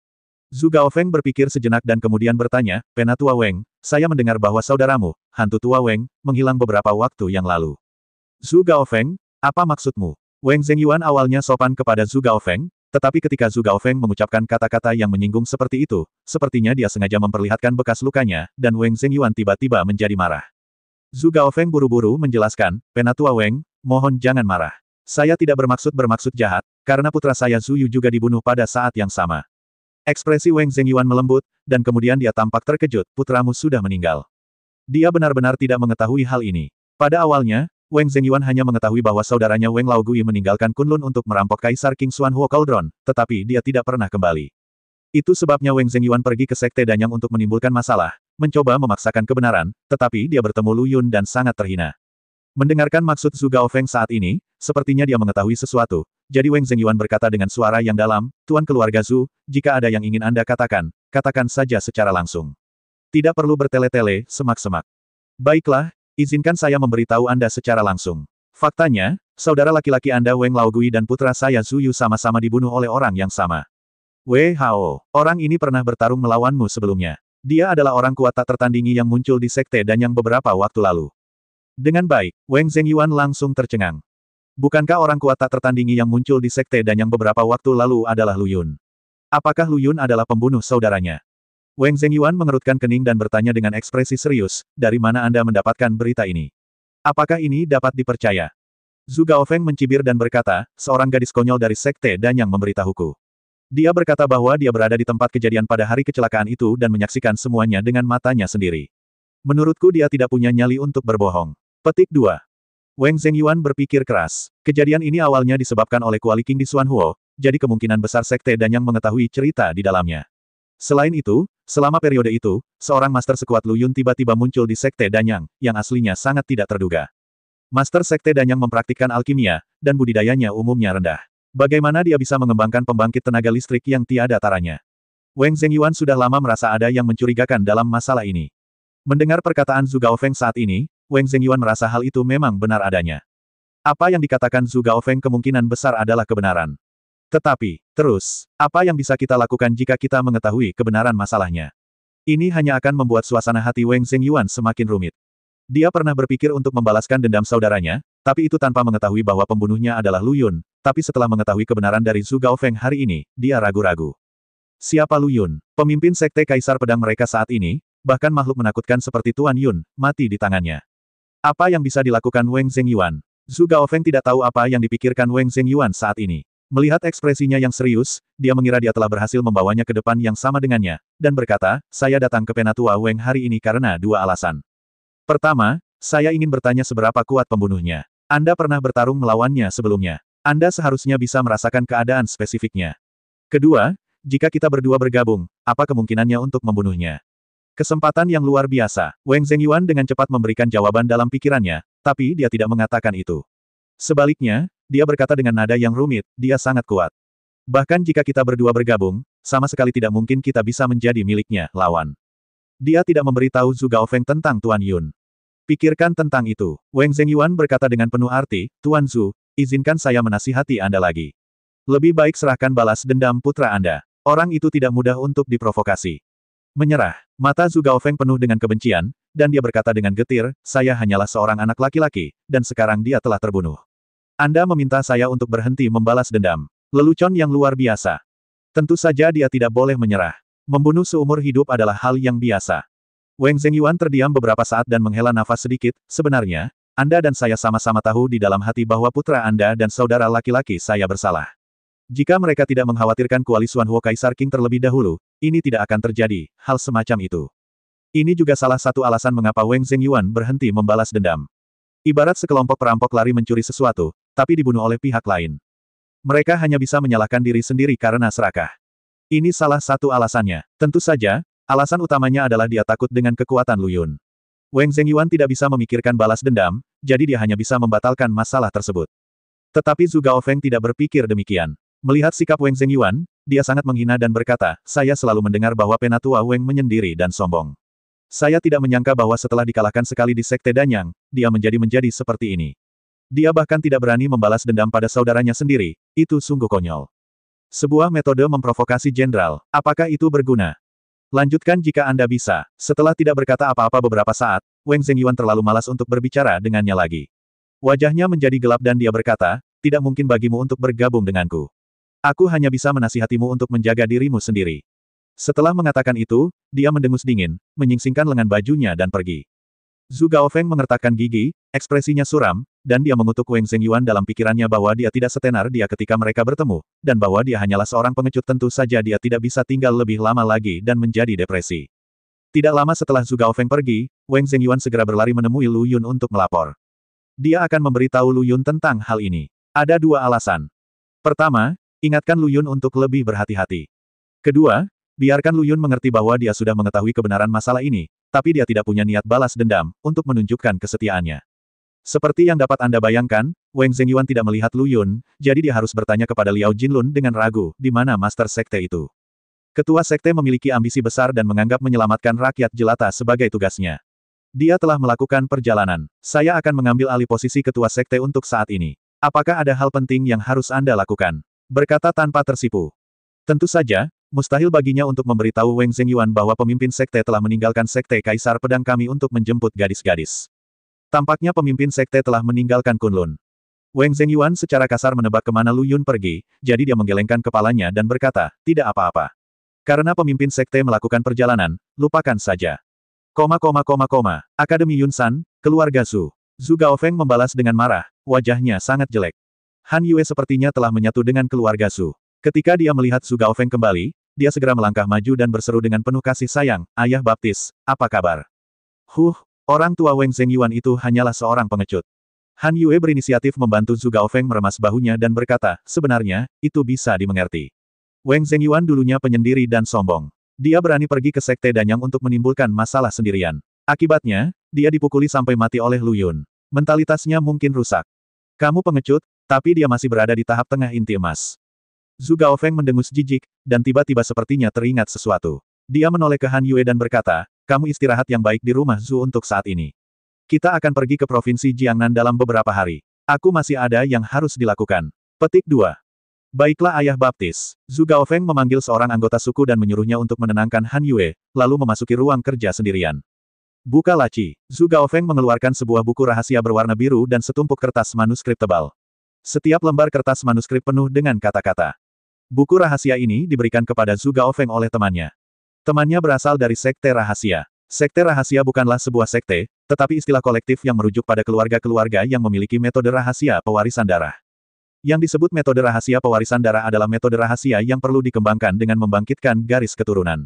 Zhu Gaofeng berpikir sejenak dan kemudian bertanya, Penatua Wang, saya mendengar bahwa saudaramu, Hantu Tua Wang, menghilang beberapa waktu yang lalu. Zhu Gaofeng, apa maksudmu? Wang Zhengyuan awalnya sopan kepada Zhu Gaofeng, tetapi ketika Zhu Gaofeng mengucapkan kata-kata yang menyinggung seperti itu, sepertinya dia sengaja memperlihatkan bekas lukanya, dan Wang Zhengyuan tiba-tiba menjadi marah. Zhu Gaofeng buru-buru menjelaskan, Penatua Wang, mohon jangan marah. Saya tidak bermaksud jahat, karena putra saya Zhu Yu juga dibunuh pada saat yang sama. Ekspresi Wang Zhengyuan melembut, dan kemudian dia tampak terkejut, putramu sudah meninggal. Dia benar-benar tidak mengetahui hal ini. Pada awalnya, Wang Zhengyuan hanya mengetahui bahwa saudaranya Wang Laogui meninggalkan Kunlun untuk merampok Kaisar King Xuan Huo Cauldron, tetapi dia tidak pernah kembali. Itu sebabnya Wang Zhengyuan pergi ke Sekte Danyang untuk menimbulkan masalah, mencoba memaksakan kebenaran, tetapi dia bertemu Lu Yun dan sangat terhina. Mendengarkan maksud Zhu Gaofeng saat ini, sepertinya dia mengetahui sesuatu, jadi Wang Zhengyuan berkata dengan suara yang dalam, Tuan keluarga Zhu, jika ada yang ingin Anda katakan, katakan saja secara langsung. Tidak perlu bertele-tele, semak-semak. Baiklah, izinkan saya memberitahu Anda secara langsung. Faktanya, saudara laki-laki Anda Wang Laogui dan putra saya Zhu Yu sama-sama dibunuh oleh orang yang sama. Wei Hao, orang ini pernah bertarung melawanmu sebelumnya. Dia adalah orang kuat tak tertandingi yang muncul di Sekte Danyang beberapa waktu lalu. Dengan baik, Wang Zhengyuan langsung tercengang. Bukankah orang kuat tak tertandingi yang muncul di Sekte Danyang beberapa waktu lalu adalah Lu Yun? Apakah Lu Yun adalah pembunuh saudaranya? Wang Zhengyuan mengerutkan kening dan bertanya dengan ekspresi serius, dari mana Anda mendapatkan berita ini? Apakah ini dapat dipercaya? Zhu Gaofeng mencibir dan berkata, seorang gadis konyol dari Sekte Danyang memberitahuku. Dia berkata bahwa dia berada di tempat kejadian pada hari kecelakaan itu dan menyaksikan semuanya dengan matanya sendiri. Menurutku dia tidak punya nyali untuk berbohong. Petik 2. Wang Zhengyuan berpikir keras. Kejadian ini awalnya disebabkan oleh Kuali King di Xuanhuo, jadi kemungkinan besar Sekte Danyang mengetahui cerita di dalamnya. Selain itu, selama periode itu, seorang master sekuat Lu Yun tiba-tiba muncul di Sekte Danyang, yang aslinya sangat tidak terduga. Master Sekte Danyang mempraktikkan alkimia, dan budidayanya umumnya rendah. Bagaimana dia bisa mengembangkan pembangkit tenaga listrik yang tiada taranya? Wang Zhengyuan sudah lama merasa ada yang mencurigakan dalam masalah ini. Mendengar perkataan Zhu Gaofeng saat ini, Wang Zhengyuan merasa hal itu memang benar adanya. Apa yang dikatakan Zhu Gaofeng kemungkinan besar adalah kebenaran. Tetapi, terus, apa yang bisa kita lakukan jika kita mengetahui kebenaran masalahnya? Ini hanya akan membuat suasana hati Wang Zhengyuan semakin rumit. Dia pernah berpikir untuk membalaskan dendam saudaranya, tapi itu tanpa mengetahui bahwa pembunuhnya adalah Lu Yun, tapi setelah mengetahui kebenaran dari Zhu Gaofeng hari ini, dia ragu-ragu. Siapa Lu Yun? Pemimpin Sekte Kaisar Pedang mereka saat ini, bahkan makhluk menakutkan seperti Tuan Yun, mati di tangannya. Apa yang bisa dilakukan Wang Zhengyuan? Zhu Gaofeng tidak tahu apa yang dipikirkan Wang Zhengyuan saat ini. Melihat ekspresinya yang serius, dia mengira dia telah berhasil membawanya ke depan yang sama dengannya, dan berkata, saya datang ke Penatua Weng hari ini karena dua alasan. Pertama, saya ingin bertanya seberapa kuat pembunuhnya. Anda pernah bertarung melawannya sebelumnya. Anda seharusnya bisa merasakan keadaan spesifiknya. Kedua, jika kita berdua bergabung, apa kemungkinannya untuk membunuhnya? Kesempatan yang luar biasa. Weng Zhengyuan dengan cepat memberikan jawaban dalam pikirannya, tapi dia tidak mengatakan itu. Sebaliknya, dia berkata dengan nada yang rumit, dia sangat kuat. Bahkan jika kita berdua bergabung, sama sekali tidak mungkin kita bisa menjadi miliknya, lawan. Dia tidak memberitahu Zhu Gaofeng tentang Tuan Yun. Pikirkan tentang itu. Weng Zhengyuan berkata dengan penuh arti, Tuan Zhu, izinkan saya menasihati Anda lagi. Lebih baik serahkan balas dendam putra Anda. Orang itu tidak mudah untuk diprovokasi. Menyerah. Mata Zhu Gaofeng penuh dengan kebencian, dan dia berkata dengan getir, saya hanyalah seorang anak laki-laki, dan sekarang dia telah terbunuh. Anda meminta saya untuk berhenti membalas dendam. Lelucon yang luar biasa. Tentu saja dia tidak boleh menyerah. Membunuh seumur hidup adalah hal yang biasa. Weng Zhengyuan terdiam beberapa saat dan menghela nafas sedikit, sebenarnya, Anda dan saya sama-sama tahu di dalam hati bahwa putra Anda dan saudara laki-laki saya bersalah. Jika mereka tidak mengkhawatirkan Kualisuan Huo Kaisar King terlebih dahulu, ini tidak akan terjadi, hal semacam itu. Ini juga salah satu alasan mengapa Weng Zhengyuan berhenti membalas dendam. Ibarat sekelompok perampok lari mencuri sesuatu, tapi dibunuh oleh pihak lain. Mereka hanya bisa menyalahkan diri sendiri karena serakah. Ini salah satu alasannya. Tentu saja, alasan utamanya adalah dia takut dengan kekuatan Lu Yun. Weng Zhengyuan tidak bisa memikirkan balas dendam, jadi dia hanya bisa membatalkan masalah tersebut. Tetapi Zhu Gaofeng tidak berpikir demikian. Melihat sikap Weng Zhengyuan, dia sangat menghina dan berkata, saya selalu mendengar bahwa Penatua Weng menyendiri dan sombong. Saya tidak menyangka bahwa setelah dikalahkan sekali di Sekte Danyang, dia menjadi seperti ini. Dia bahkan tidak berani membalas dendam pada saudaranya sendiri, itu sungguh konyol. Sebuah metode memprovokasi jenderal, apakah itu berguna? Lanjutkan jika Anda bisa. Setelah tidak berkata apa-apa beberapa saat, Weng Zhengyuan terlalu malas untuk berbicara dengannya lagi. Wajahnya menjadi gelap dan dia berkata, tidak mungkin bagimu untuk bergabung denganku. Aku hanya bisa menasihatimu untuk menjaga dirimu sendiri. Setelah mengatakan itu, dia mendengus dingin, menyingsingkan lengan bajunya dan pergi. Zhu Gaofeng mengertakkan gigi, ekspresinya suram, dan dia mengutuk Weng Zhengyuan dalam pikirannya bahwa dia tidak setenar dia ketika mereka bertemu, dan bahwa dia hanyalah seorang pengecut. Tentu saja dia tidak bisa tinggal lebih lama lagi dan menjadi depresi. Tidak lama setelah Zhu Gaofeng pergi, Weng Zhengyuan segera berlari menemui Lu Yun untuk melapor. Dia akan memberitahu Lu Yun tentang hal ini. Ada dua alasan. Pertama, ingatkan Lu Yun untuk lebih berhati-hati. Kedua, biarkan Lu Yun mengerti bahwa dia sudah mengetahui kebenaran masalah ini, tapi dia tidak punya niat balas dendam, untuk menunjukkan kesetiaannya. Seperti yang dapat Anda bayangkan, Weng Zhengyuan tidak melihat Lu Yun, jadi dia harus bertanya kepada Liao Jinlun dengan ragu, di mana Master Sekte itu. Ketua Sekte memiliki ambisi besar dan menganggap menyelamatkan rakyat jelata sebagai tugasnya. Dia telah melakukan perjalanan. Saya akan mengambil alih posisi Ketua Sekte untuk saat ini. Apakah ada hal penting yang harus Anda lakukan? Berkata tanpa tersipu. Tentu saja, mustahil baginya untuk memberitahu Weng Zhengyuan bahwa pemimpin sekte telah meninggalkan Sekte Kaisar Pedang kami untuk menjemput gadis-gadis. Tampaknya pemimpin sekte telah meninggalkan Kunlun. Weng Zhengyuan secara kasar menebak kemana Lu Yun pergi, jadi dia menggelengkan kepalanya dan berkata, tidak apa-apa. Karena pemimpin sekte melakukan perjalanan, lupakan saja. Akademi Yunsan, keluarga Zhu. Zhu Gaofeng membalas dengan marah, wajahnya sangat jelek. Han Yue sepertinya telah menyatu dengan keluarga Zhu. Ketika dia melihat Zhu Gaofeng kembali, dia segera melangkah maju dan berseru dengan penuh kasih sayang, Ayah Baptis, apa kabar? Orang tua Weng Zhengyuan itu hanyalah seorang pengecut. Han Yue berinisiatif membantu Zhu Gaofeng meremas bahunya dan berkata, sebenarnya, itu bisa dimengerti. Weng Zhengyuan dulunya penyendiri dan sombong. Dia berani pergi ke Sekte Danyang untuk menimbulkan masalah sendirian. Akibatnya, dia dipukuli sampai mati oleh Lu Yun. Mentalitasnya mungkin rusak. Kamu pengecut, tapi dia masih berada di tahap tengah inti emas. Zhu Gaofeng mendengus jijik, dan tiba-tiba sepertinya teringat sesuatu. Dia menoleh ke Han Yue dan berkata, kamu istirahat yang baik di rumah Zhu untuk saat ini. Kita akan pergi ke Provinsi Jiangnan dalam beberapa hari. Aku masih ada yang harus dilakukan. Petik 2. Baiklah Ayah Baptis. Zhu Gaofeng memanggil seorang anggota suku dan menyuruhnya untuk menenangkan Han Yue, lalu memasuki ruang kerja sendirian. Buka laci. Zhu Gaofeng mengeluarkan sebuah buku rahasia berwarna biru dan setumpuk kertas manuskrip tebal. Setiap lembar kertas manuskrip penuh dengan kata-kata. Buku rahasia ini diberikan kepada Zhu Gaofeng oleh temannya. Temannya berasal dari Sekte Rahasia. Sekte Rahasia bukanlah sebuah sekte, tetapi istilah kolektif yang merujuk pada keluarga-keluarga yang memiliki metode rahasia pewarisan darah. Yang disebut metode rahasia pewarisan darah adalah metode rahasia yang perlu dikembangkan dengan membangkitkan garis keturunan.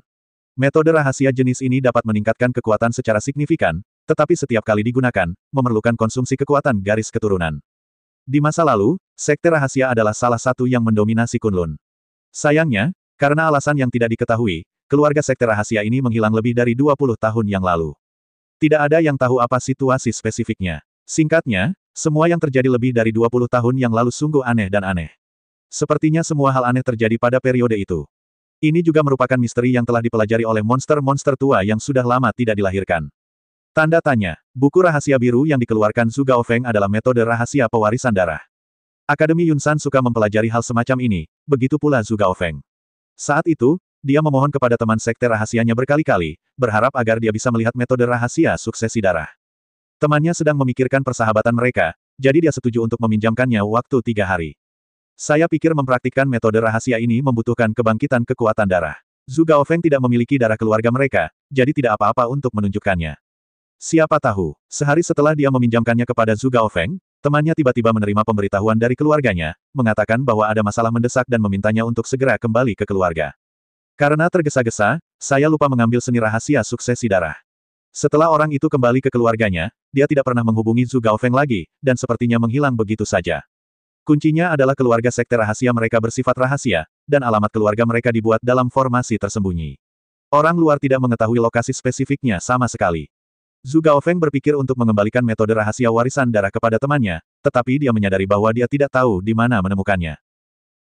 Metode rahasia jenis ini dapat meningkatkan kekuatan secara signifikan, tetapi setiap kali digunakan, memerlukan konsumsi kekuatan garis keturunan. Di masa lalu, sekte rahasia adalah salah satu yang mendominasi Kunlun. Sayangnya, karena alasan yang tidak diketahui, keluarga sekte rahasia ini menghilang lebih dari 20 tahun yang lalu. Tidak ada yang tahu apa situasi spesifiknya. Singkatnya, semua yang terjadi lebih dari 20 tahun yang lalu sungguh aneh dan aneh. Sepertinya semua hal aneh terjadi pada periode itu. Ini juga merupakan misteri yang telah dipelajari oleh monster-monster tua yang sudah lama tidak dilahirkan. Tanda tanya, buku rahasia biru yang dikeluarkan Zhu Gaofeng adalah metode rahasia pewarisan darah. Akademi Yunsan suka mempelajari hal semacam ini, begitu pula Zhu Gaofeng. Saat itu, dia memohon kepada teman sekte rahasianya berkali-kali, berharap agar dia bisa melihat metode rahasia suksesi darah. Temannya sedang memikirkan persahabatan mereka, jadi dia setuju untuk meminjamkannya waktu 3 hari. Saya pikir mempraktikkan metode rahasia ini membutuhkan kebangkitan kekuatan darah. Zhu Gaofeng tidak memiliki darah keluarga mereka, jadi tidak apa-apa untuk menunjukkannya. Siapa tahu, sehari setelah dia meminjamkannya kepada Zhu Gaofeng, temannya tiba-tiba menerima pemberitahuan dari keluarganya, mengatakan bahwa ada masalah mendesak dan memintanya untuk segera kembali ke keluarga. Karena tergesa-gesa, saya lupa mengambil seni rahasia suksesi darah. Setelah orang itu kembali ke keluarganya, dia tidak pernah menghubungi Zhu Gaofeng lagi, dan sepertinya menghilang begitu saja. Kuncinya adalah keluarga sekte rahasia mereka bersifat rahasia, dan alamat keluarga mereka dibuat dalam formasi tersembunyi. Orang luar tidak mengetahui lokasi spesifiknya sama sekali. Zhu Gaofeng berpikir untuk mengembalikan metode rahasia warisan darah kepada temannya, tetapi dia menyadari bahwa dia tidak tahu di mana menemukannya.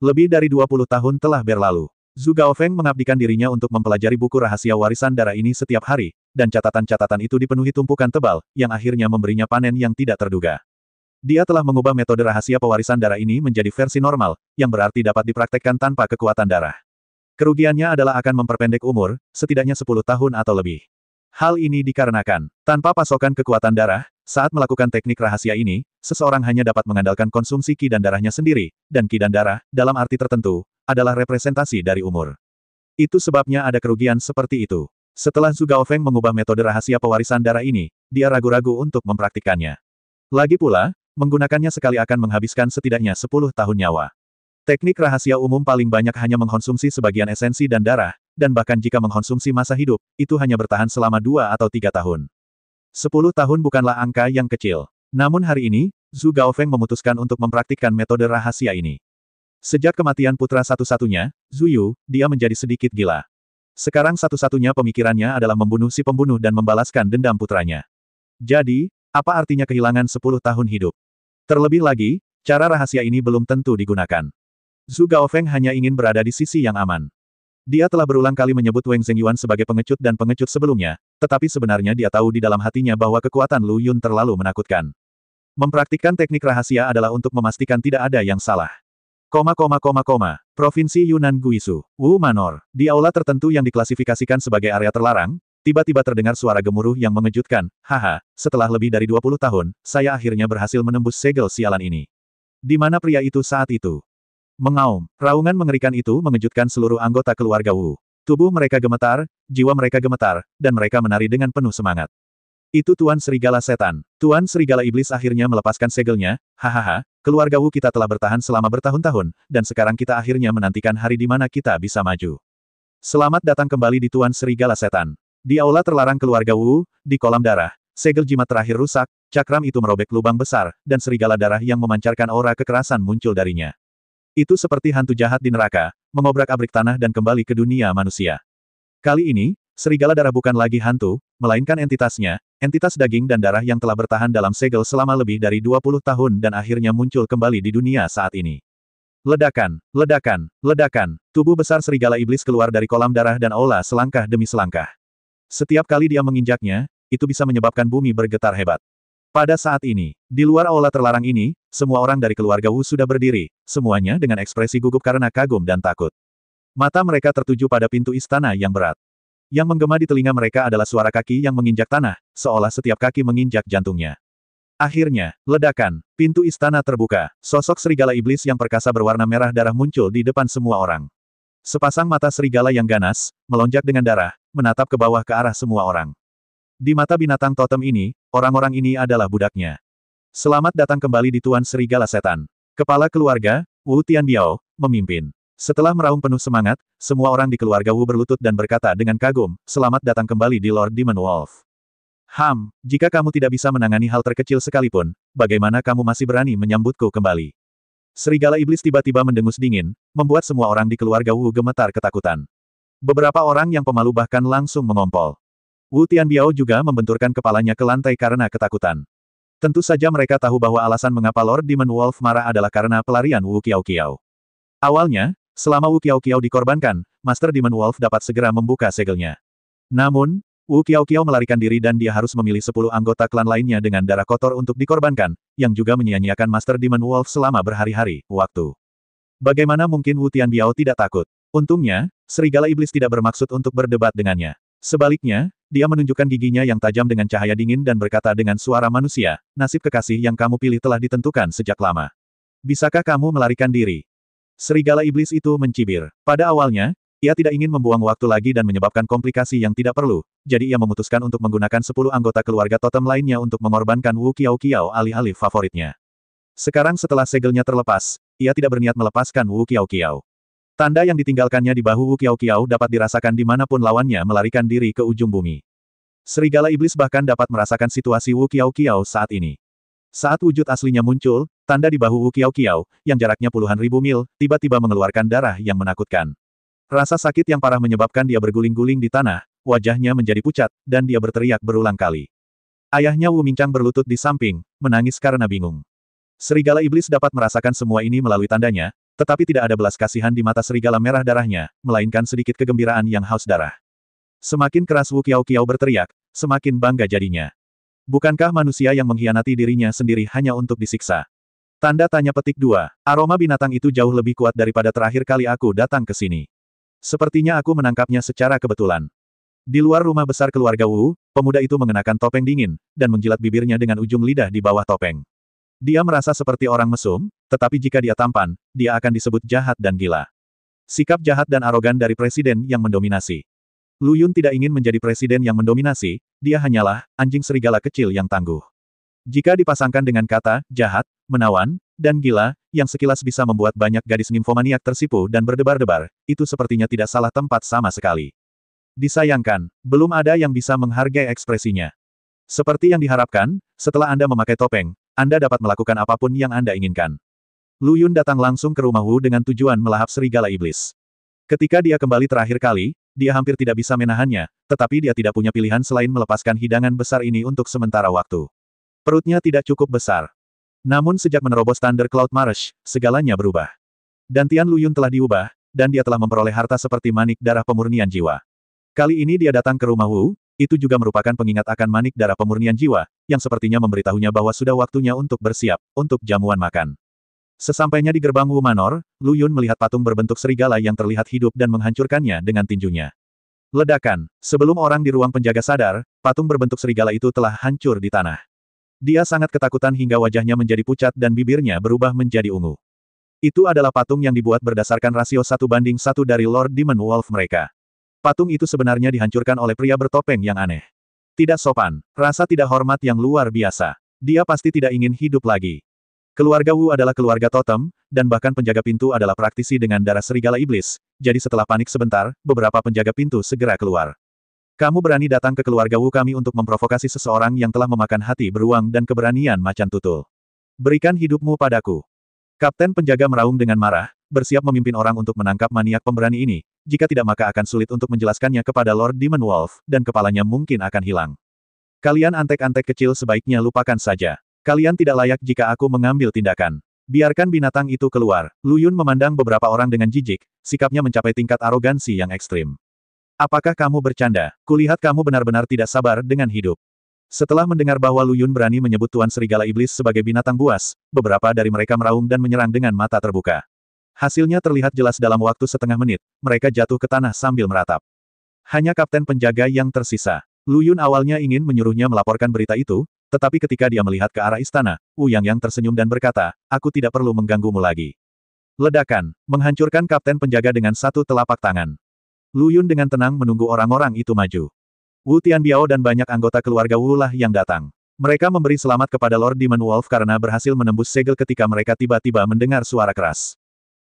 Lebih dari 20 tahun telah berlalu. Zhu Gaofeng mengabdikan dirinya untuk mempelajari buku rahasia warisan darah ini setiap hari, dan catatan-catatan itu dipenuhi tumpukan tebal, yang akhirnya memberinya panen yang tidak terduga. Dia telah mengubah metode rahasia pewarisan darah ini menjadi versi normal, yang berarti dapat dipraktekkan tanpa kekuatan darah. Kerugiannya adalah akan memperpendek umur, setidaknya 10 tahun atau lebih. Hal ini dikarenakan, tanpa pasokan kekuatan darah, saat melakukan teknik rahasia ini, seseorang hanya dapat mengandalkan konsumsi ki dan darahnya sendiri, dan ki dan darah, dalam arti tertentu, adalah representasi dari umur. Itu sebabnya ada kerugian seperti itu. Setelah Zhu Gaofeng mengubah metode rahasia pewarisan darah ini, dia ragu-ragu untuk mempraktikkannya. Lagi pula, menggunakannya sekali akan menghabiskan setidaknya 10 tahun nyawa. Teknik rahasia umum paling banyak hanya mengkonsumsi sebagian esensi dan darah, dan bahkan jika mengkonsumsi masa hidup, itu hanya bertahan selama 2 atau 3 tahun. 10 tahun bukanlah angka yang kecil. Namun hari ini, Zhu Gaofeng memutuskan untuk mempraktikkan metode rahasia ini. Sejak kematian putra satu-satunya, Zhu Yu, dia menjadi sedikit gila. Sekarang satu-satunya pemikirannya adalah membunuh si pembunuh dan membalaskan dendam putranya. Jadi, apa artinya kehilangan 10 tahun hidup? Terlebih lagi, cara rahasia ini belum tentu digunakan. Zhu Gaofeng hanya ingin berada di sisi yang aman. Dia telah berulang kali menyebut Wang Zhengyuan sebagai pengecut dan pengecut sebelumnya, tetapi sebenarnya dia tahu di dalam hatinya bahwa kekuatan Lu Yun terlalu menakutkan. Mempraktikkan teknik rahasia adalah untuk memastikan tidak ada yang salah. Provinsi Yunnan Guizhou, Wu Manor. Di aula tertentu yang diklasifikasikan sebagai area terlarang, tiba-tiba terdengar suara gemuruh yang mengejutkan. Haha, setelah lebih dari 20 tahun, saya akhirnya berhasil menembus segel sialan ini. Di mana pria itu saat itu? Mengaum, raungan mengerikan itu mengejutkan seluruh anggota keluarga Wu. Tubuh mereka gemetar, jiwa mereka gemetar, dan mereka menari dengan penuh semangat. Itu Tuan Serigala Setan. Tuan Serigala Iblis akhirnya melepaskan segelnya. Hahaha, keluarga Wu kita telah bertahan selama bertahun-tahun, dan sekarang kita akhirnya menantikan hari di mana kita bisa maju. Selamat datang kembali di Tuan Serigala Setan. Di aula terlarang keluarga Wu, di kolam darah, segel jimat terakhir rusak, cakram itu merobek lubang besar, dan serigala darah yang memancarkan aura kekerasan muncul darinya. Itu seperti hantu jahat di neraka, mengobrak-abrik tanah dan kembali ke dunia manusia. Kali ini, serigala darah bukan lagi hantu, melainkan entitasnya, entitas daging dan darah yang telah bertahan dalam segel selama lebih dari 20 tahun dan akhirnya muncul kembali di dunia saat ini. Ledakan, ledakan, ledakan, tubuh besar serigala iblis keluar dari kolam darah dan aula selangkah demi selangkah. Setiap kali dia menginjaknya, itu bisa menyebabkan bumi bergetar hebat. Pada saat ini, di luar aula terlarang ini, semua orang dari keluarga Wu sudah berdiri, semuanya dengan ekspresi gugup karena kagum dan takut. Mata mereka tertuju pada pintu istana yang berat. Yang menggema di telinga mereka adalah suara kaki yang menginjak tanah, seolah setiap kaki menginjak jantungnya. Akhirnya, ledakan, pintu istana terbuka, sosok serigala iblis yang perkasa berwarna merah darah muncul di depan semua orang. Sepasang mata serigala yang ganas, melonjak dengan darah, menatap ke bawah ke arah semua orang. Di mata binatang totem ini, orang-orang ini adalah budaknya. Selamat datang kembali di Tuan Serigala Setan. Kepala keluarga, Wu Tianbiao, memimpin. Setelah meraung penuh semangat, semua orang di keluarga Wu berlutut dan berkata dengan kagum, "Selamat datang kembali di Lord Demon Wolf." Jika kamu tidak bisa menangani hal terkecil sekalipun, bagaimana kamu masih berani menyambutku kembali?" Serigala iblis tiba-tiba mendengus dingin, membuat semua orang di keluarga Wu gemetar ketakutan. Beberapa orang yang pemalu bahkan langsung mengompol. Wu Tianbiao juga membenturkan kepalanya ke lantai karena ketakutan. Tentu saja mereka tahu bahwa alasan mengapa Lord Demon Wolf marah adalah karena pelarian Wu Qiaoqiao. Awalnya, selama Wu Qiaoqiao dikorbankan, Master Demon Wolf dapat segera membuka segelnya. Namun, Wu Qiaoqiao melarikan diri dan dia harus memilih 10 anggota klan lainnya dengan darah kotor untuk dikorbankan, yang juga menyia-nyiakan Master Demon Wolf selama berhari-hari, waktu. Bagaimana mungkin Wu Tianbiao tidak takut? Untungnya, serigala iblis tidak bermaksud untuk berdebat dengannya. Sebaliknya, dia menunjukkan giginya yang tajam dengan cahaya dingin dan berkata dengan suara manusia, "Nasib kekasih yang kamu pilih telah ditentukan sejak lama. Bisakah kamu melarikan diri?" Serigala iblis itu mencibir. Pada awalnya, ia tidak ingin membuang waktu lagi dan menyebabkan komplikasi yang tidak perlu, jadi ia memutuskan untuk menggunakan 10 anggota keluarga totem lainnya untuk mengorbankan Wu Qiaoqiao alih-alih favoritnya. Sekarang setelah segelnya terlepas, ia tidak berniat melepaskan Wu Qiaoqiao. Tanda yang ditinggalkannya di bahu Wu Qiaoqiao dapat dirasakan dimanapun lawannya melarikan diri ke ujung bumi. Serigala iblis bahkan dapat merasakan situasi Wu Qiaoqiao saat ini. Saat wujud aslinya muncul, tanda di bahu Wu Qiaoqiao, yang jaraknya puluhan ribu mil, tiba-tiba mengeluarkan darah yang menakutkan. Rasa sakit yang parah menyebabkan dia berguling-guling di tanah, wajahnya menjadi pucat, dan dia berteriak berulang kali. Ayahnya Wu Mingchang berlutut di samping, menangis karena bingung. Serigala iblis dapat merasakan semua ini melalui tandanya, tetapi tidak ada belas kasihan di mata serigala merah darahnya, melainkan sedikit kegembiraan yang haus darah. Semakin keras Wu Qiaoqiao berteriak, semakin bangga jadinya. Bukankah manusia yang mengkhianati dirinya sendiri hanya untuk disiksa? Tanda tanya petik 2. Aroma binatang itu jauh lebih kuat daripada terakhir kali aku datang ke sini. Sepertinya aku menangkapnya secara kebetulan. Di luar rumah besar keluarga Wu, pemuda itu mengenakan topeng dingin, dan menjilat bibirnya dengan ujung lidah di bawah topeng. Dia merasa seperti orang mesum, tetapi jika dia tampan, dia akan disebut jahat dan gila. Sikap jahat dan arogan dari presiden yang mendominasi. Lu Yun tidak ingin menjadi presiden yang mendominasi, dia hanyalah anjing serigala kecil yang tangguh. Jika dipasangkan dengan kata jahat, menawan, dan gila, yang sekilas bisa membuat banyak gadis nimfomaniak tersipu dan berdebar-debar, itu sepertinya tidak salah tempat sama sekali. Disayangkan, belum ada yang bisa menghargai ekspresinya. Seperti yang diharapkan, setelah Anda memakai topeng, Anda dapat melakukan apapun yang Anda inginkan. Lu Yun datang langsung ke rumah Wu dengan tujuan melahap serigala iblis. Ketika dia kembali terakhir kali, dia hampir tidak bisa menahannya, tetapi dia tidak punya pilihan selain melepaskan hidangan besar ini untuk sementara waktu. Perutnya tidak cukup besar. Namun sejak menerobos Thunder Cloud Marsh, segalanya berubah. Dantian Lu Yun telah diubah, dan dia telah memperoleh harta seperti manik darah pemurnian jiwa. Kali ini dia datang ke rumah Wu, itu juga merupakan pengingat akan manik darah pemurnian jiwa, yang sepertinya memberitahunya bahwa sudah waktunya untuk bersiap, untuk jamuan makan. Sesampainya di gerbang Wu Manor, Lu Yun melihat patung berbentuk serigala yang terlihat hidup dan menghancurkannya dengan tinjunya. Ledakan. Sebelum orang di ruang penjaga sadar, patung berbentuk serigala itu telah hancur di tanah. Dia sangat ketakutan hingga wajahnya menjadi pucat dan bibirnya berubah menjadi ungu. Itu adalah patung yang dibuat berdasarkan rasio 1:1 dari Lord Demon Wolf mereka. Patung itu sebenarnya dihancurkan oleh pria bertopeng yang aneh. Tidak sopan, rasa tidak hormat yang luar biasa. Dia pasti tidak ingin hidup lagi. Keluarga Wu adalah keluarga totem, dan bahkan penjaga pintu adalah praktisi dengan darah serigala iblis, jadi setelah panik sebentar, beberapa penjaga pintu segera keluar. Kamu berani datang ke keluarga Wu kami untuk memprovokasi seseorang yang telah memakan hati beruang dan keberanian macan tutul. Berikan hidupmu padaku. Kapten penjaga meraung dengan marah, bersiap memimpin orang untuk menangkap maniak pemberani ini, jika tidak maka akan sulit untuk menjelaskannya kepada Lord Demon Wolf, dan kepalanya mungkin akan hilang. Kalian antek-antek kecil sebaiknya lupakan saja. Kalian tidak layak jika aku mengambil tindakan. Biarkan binatang itu keluar. Lu Yun memandang beberapa orang dengan jijik, sikapnya mencapai tingkat arogansi yang ekstrim. Apakah kamu bercanda? Kulihat kamu benar-benar tidak sabar dengan hidup. Setelah mendengar bahwa Lu Yun berani menyebut Tuan Serigala Iblis sebagai binatang buas, beberapa dari mereka meraung dan menyerang dengan mata terbuka. Hasilnya terlihat jelas dalam waktu setengah menit, mereka jatuh ke tanah sambil meratap. Hanya kapten penjaga yang tersisa. Lu Yun awalnya ingin menyuruhnya melaporkan berita itu, tetapi ketika dia melihat ke arah istana, Wu Yang tersenyum dan berkata, aku tidak perlu mengganggumu lagi. Ledakan, menghancurkan kapten penjaga dengan satu telapak tangan. Lu Yun dengan tenang menunggu orang-orang itu maju. Wu Tianbiao dan banyak anggota keluarga Wu lah yang datang. Mereka memberi selamat kepada Lord Demon Wolf karena berhasil menembus segel ketika mereka tiba-tiba mendengar suara keras.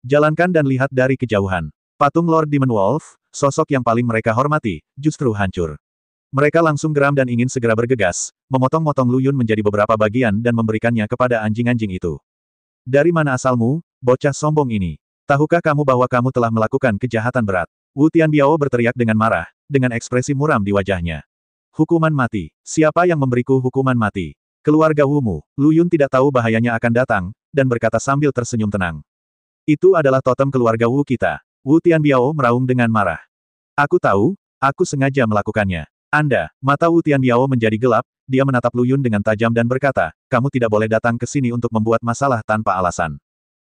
Jalankan dan lihat dari kejauhan. Patung Lord Demon Wolf, sosok yang paling mereka hormati, justru hancur. Mereka langsung geram dan ingin segera bergegas, memotong-motong Lu Yun menjadi beberapa bagian dan memberikannya kepada anjing-anjing itu. Dari mana asalmu, bocah sombong ini? Tahukah kamu bahwa kamu telah melakukan kejahatan berat? Wu Tianbiao berteriak dengan marah, dengan ekspresi muram di wajahnya. Hukuman mati. Siapa yang memberiku hukuman mati? Keluarga Wumu. Lu Yun tidak tahu bahayanya akan datang, dan berkata sambil tersenyum tenang. Itu adalah totem keluarga Wu kita. Wu Tianbiao meraung dengan marah. Aku tahu, aku sengaja melakukannya. Anda, mata Wu Tianbiao menjadi gelap, dia menatap Lu Yun dengan tajam dan berkata, kamu tidak boleh datang ke sini untuk membuat masalah tanpa alasan.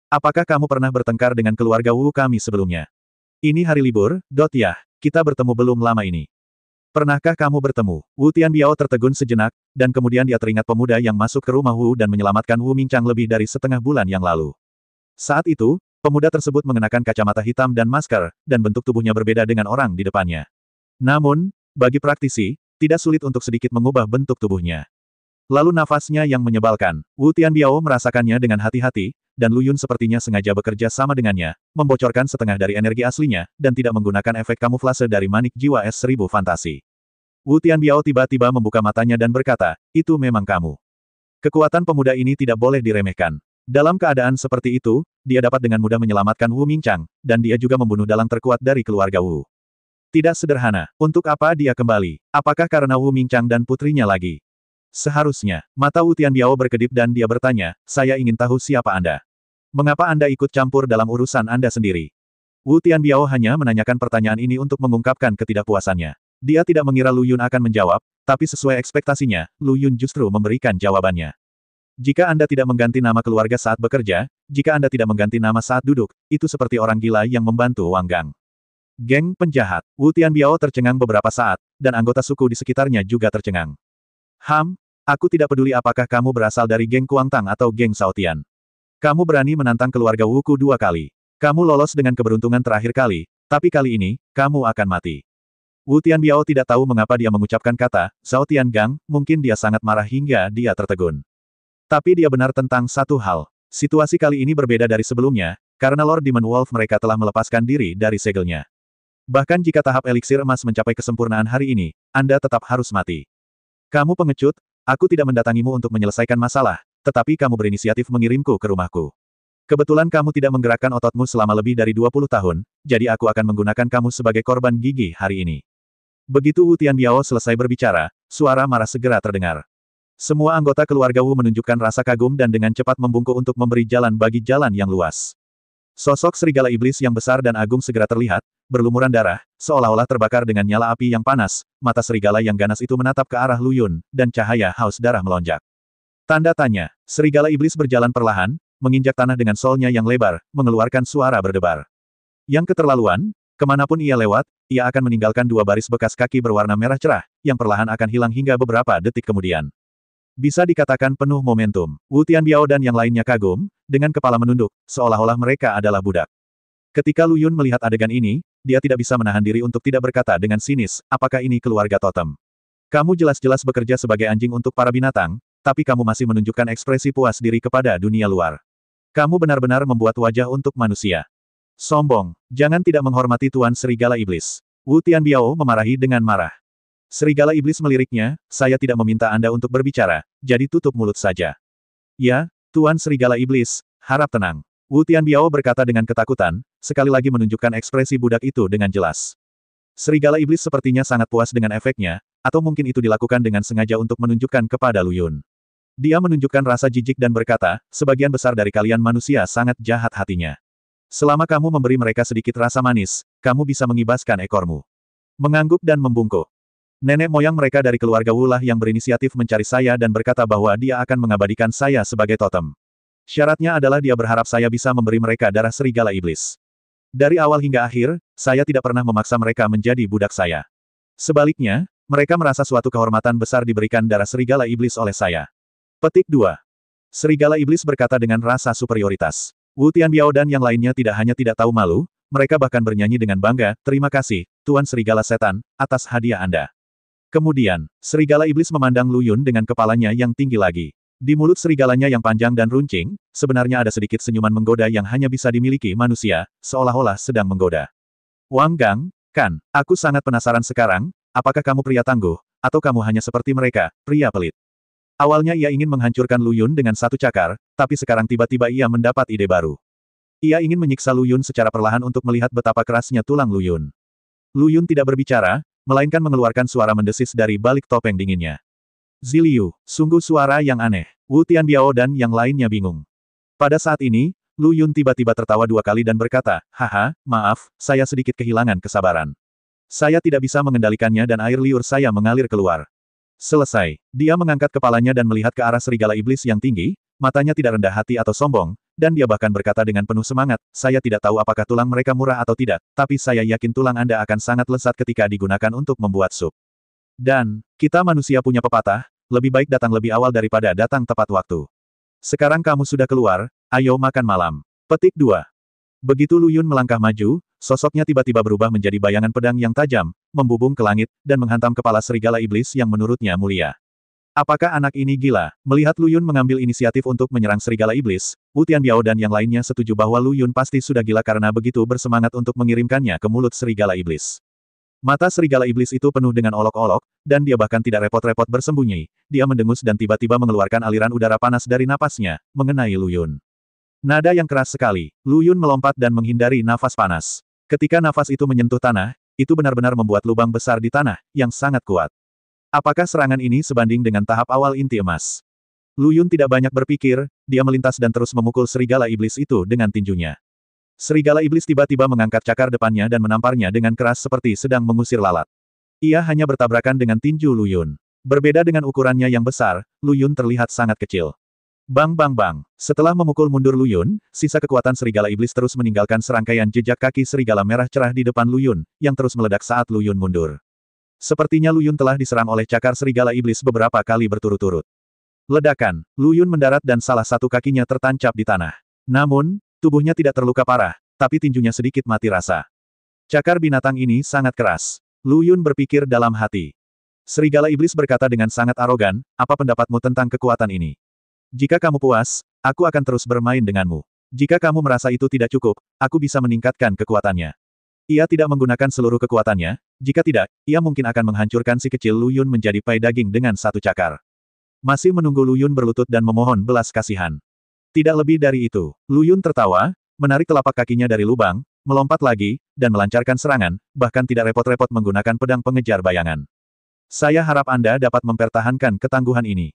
Apakah kamu pernah bertengkar dengan keluarga Wu kami sebelumnya? Ini hari libur, ya, kita bertemu belum lama ini. Pernahkah kamu bertemu? Wu Tianbiao tertegun sejenak, dan kemudian dia teringat pemuda yang masuk ke rumah Wu dan menyelamatkan Wu Mingchang lebih dari setengah bulan yang lalu. Saat itu, pemuda tersebut mengenakan kacamata hitam dan masker, dan bentuk tubuhnya berbeda dengan orang di depannya. Namun, bagi praktisi, tidak sulit untuk sedikit mengubah bentuk tubuhnya. Lalu nafasnya yang menyebalkan. Wu Tianbiao merasakannya dengan hati-hati, dan Lu Yun sepertinya sengaja bekerja sama dengannya, membocorkan setengah dari energi aslinya, dan tidak menggunakan efek kamuflase dari manik jiwa S1000 fantasi. Wu Tianbiao tiba-tiba membuka matanya dan berkata, itu memang kamu. Kekuatan pemuda ini tidak boleh diremehkan. Dalam keadaan seperti itu, dia dapat dengan mudah menyelamatkan Wu Mingchang, dan dia juga membunuh dalang terkuat dari keluarga Wu. Tidak sederhana. Untuk apa dia kembali? Apakah karena Wu Mingchang dan putrinya lagi? Seharusnya. Mata Wu Tianbiao berkedip dan dia bertanya, saya ingin tahu siapa Anda. Mengapa Anda ikut campur dalam urusan Anda sendiri? Wu Tianbiao hanya menanyakan pertanyaan ini untuk mengungkapkan ketidakpuasannya. Dia tidak mengira Lu Yun akan menjawab, tapi sesuai ekspektasinya, Lu Yun justru memberikan jawabannya. Jika Anda tidak mengganti nama keluarga saat bekerja, jika Anda tidak mengganti nama saat duduk, itu seperti orang gila yang membantu Wang Gang. Geng penjahat. Wu Tianbiao tercengang beberapa saat, dan anggota suku di sekitarnya juga tercengang. Aku tidak peduli apakah kamu berasal dari geng Kuangtang atau geng Shaotian. Kamu berani menantang keluarga Wuku 2 kali. Kamu lolos dengan keberuntungan terakhir kali, tapi kali ini, kamu akan mati. Wu Tianbiao tidak tahu mengapa dia mengucapkan kata, Shaotian Gang, mungkin dia sangat marah hingga dia tertegun. Tapi dia benar tentang satu hal. Situasi kali ini berbeda dari sebelumnya, karena Lord Demon Wolf mereka telah melepaskan diri dari segelnya. Bahkan jika tahap eliksir emas mencapai kesempurnaan hari ini, Anda tetap harus mati. Kamu pengecut, aku tidak mendatangimu untuk menyelesaikan masalah, tetapi kamu berinisiatif mengirimku ke rumahku. Kebetulan kamu tidak menggerakkan ototmu selama lebih dari 20 tahun, jadi aku akan menggunakan kamu sebagai korban gigih hari ini. Begitu Wu Tianbiao selesai berbicara, suara marah segera terdengar. Semua anggota keluarga Wu menunjukkan rasa kagum dan dengan cepat membungkuk untuk memberi jalan bagi jalan yang luas. Sosok serigala iblis yang besar dan agung segera terlihat, berlumuran darah, seolah-olah terbakar dengan nyala api yang panas, mata serigala yang ganas itu menatap ke arah Lu Yun, dan cahaya haus darah melonjak. Tanda tanya, serigala iblis berjalan perlahan, menginjak tanah dengan solnya yang lebar, mengeluarkan suara berdebar. Yang keterlaluan, kemanapun ia lewat, ia akan meninggalkan 2 baris bekas kaki berwarna merah cerah, yang perlahan akan hilang hingga beberapa detik kemudian. Bisa dikatakan penuh momentum. Wu Tianbiao dan yang lainnya kagum, dengan kepala menunduk, seolah-olah mereka adalah budak. Ketika Lu Yun melihat adegan ini, dia tidak bisa menahan diri untuk tidak berkata dengan sinis, apakah ini keluarga totem? Kamu jelas-jelas bekerja sebagai anjing untuk para binatang, tapi kamu masih menunjukkan ekspresi puas diri kepada dunia luar. Kamu benar-benar membuat wajah untuk manusia. Sombong, jangan tidak menghormati Tuan Serigala Iblis. Wu Tianbiao memarahi dengan marah. Serigala Iblis meliriknya, saya tidak meminta Anda untuk berbicara, jadi tutup mulut saja. Ya, Tuan Serigala Iblis, harap tenang. Wu Tianbiao berkata dengan ketakutan, sekali lagi menunjukkan ekspresi budak itu dengan jelas. Serigala Iblis sepertinya sangat puas dengan efeknya, atau mungkin itu dilakukan dengan sengaja untuk menunjukkan kepada Lu Yun. Dia menunjukkan rasa jijik dan berkata, sebagian besar dari kalian manusia sangat jahat hatinya. Selama kamu memberi mereka sedikit rasa manis, kamu bisa mengibaskan ekormu. Mengangguk dan membungkuk. Nenek moyang mereka dari keluarga Wu lah yang berinisiatif mencari saya dan berkata bahwa dia akan mengabadikan saya sebagai totem. Syaratnya adalah dia berharap saya bisa memberi mereka darah serigala iblis. Dari awal hingga akhir, saya tidak pernah memaksa mereka menjadi budak saya. Sebaliknya, mereka merasa suatu kehormatan besar diberikan darah serigala iblis oleh saya. Petik 2. Serigala iblis berkata dengan rasa superioritas. Wu Tianbiao dan yang lainnya tidak hanya tidak tahu malu, mereka bahkan bernyanyi dengan bangga, terima kasih, Tuan Serigala Setan, atas hadiah Anda. Kemudian, serigala iblis memandang Lu Yun dengan kepalanya yang tinggi lagi. Di mulut serigalanya yang panjang dan runcing, sebenarnya ada sedikit senyuman menggoda yang hanya bisa dimiliki manusia, seolah-olah sedang menggoda. Wang Gang, kan, aku sangat penasaran sekarang, apakah kamu pria tangguh, atau kamu hanya seperti mereka, pria pelit. Awalnya ia ingin menghancurkan Lu Yun dengan satu cakar, tapi sekarang tiba-tiba ia mendapat ide baru. Ia ingin menyiksa Lu Yun secara perlahan untuk melihat betapa kerasnya tulang Lu Yun. Lu Yun tidak berbicara, melainkan mengeluarkan suara mendesis dari balik topeng dinginnya. Ziliu, sungguh suara yang aneh. Wu Tianbiao dan yang lainnya bingung. Pada saat ini, Lu Yun tiba-tiba tertawa 2 kali dan berkata, haha, maaf, saya sedikit kehilangan kesabaran. Saya tidak bisa mengendalikannya dan air liur saya mengalir keluar. Selesai, dia mengangkat kepalanya dan melihat ke arah serigala iblis yang tinggi, matanya tidak rendah hati atau sombong, dan dia bahkan berkata dengan penuh semangat, saya tidak tahu apakah tulang mereka murah atau tidak, tapi saya yakin tulang Anda akan sangat lezat ketika digunakan untuk membuat sup. Dan, kita manusia punya pepatah, lebih baik datang lebih awal daripada datang tepat waktu. Sekarang kamu sudah keluar, ayo makan malam. Petik 2. Begitu Lu Yun melangkah maju, sosoknya tiba-tiba berubah menjadi bayangan pedang yang tajam, membubung ke langit, dan menghantam kepala serigala iblis yang menurutnya mulia. Apakah anak ini gila? Melihat Lu Yun mengambil inisiatif untuk menyerang serigala iblis, Wu Tianbiao dan yang lainnya setuju bahwa Lu Yun pasti sudah gila karena begitu bersemangat untuk mengirimkannya ke mulut serigala iblis. Mata serigala iblis itu penuh dengan olok-olok, dan dia bahkan tidak repot-repot bersembunyi. Dia mendengus dan tiba-tiba mengeluarkan aliran udara panas dari napasnya, mengenai Lu Yun. Nada yang keras sekali. Lu Yun melompat dan menghindari nafas panas. Ketika nafas itu menyentuh tanah, itu benar-benar membuat lubang besar di tanah, yang sangat kuat. Apakah serangan ini sebanding dengan tahap awal inti emas? Lu Yun tidak banyak berpikir, dia melintas dan terus memukul serigala iblis itu dengan tinjunya. Serigala iblis tiba-tiba mengangkat cakar depannya dan menamparnya dengan keras seperti sedang mengusir lalat. Ia hanya bertabrakan dengan tinju Lu Yun. Berbeda dengan ukurannya yang besar, Lu Yun terlihat sangat kecil. Bang bang bang. Setelah memukul mundur Lu Yun, sisa kekuatan serigala iblis terus meninggalkan serangkaian jejak kaki serigala merah cerah di depan Lu Yun, yang terus meledak saat Lu Yun mundur. Sepertinya Lu Yun telah diserang oleh cakar serigala iblis beberapa kali berturut-turut. Ledakan, Lu Yun mendarat dan salah satu kakinya tertancap di tanah. Namun, tubuhnya tidak terluka parah, tapi tinjunya sedikit mati rasa. Cakar binatang ini sangat keras. Lu Yun berpikir dalam hati. Serigala iblis berkata dengan sangat arogan, apa pendapatmu tentang kekuatan ini? Jika kamu puas, aku akan terus bermain denganmu. Jika kamu merasa itu tidak cukup, aku bisa meningkatkan kekuatannya. Ia tidak menggunakan seluruh kekuatannya, jika tidak, ia mungkin akan menghancurkan si kecil Lu Yun menjadi pai daging dengan satu cakar. Masih menunggu Lu Yun berlutut dan memohon belas kasihan. Tidak lebih dari itu. Lu Yun tertawa, menarik telapak kakinya dari lubang, melompat lagi, dan melancarkan serangan, bahkan tidak repot-repot menggunakan pedang pengejar bayangan. Saya harap Anda dapat mempertahankan ketangguhan ini.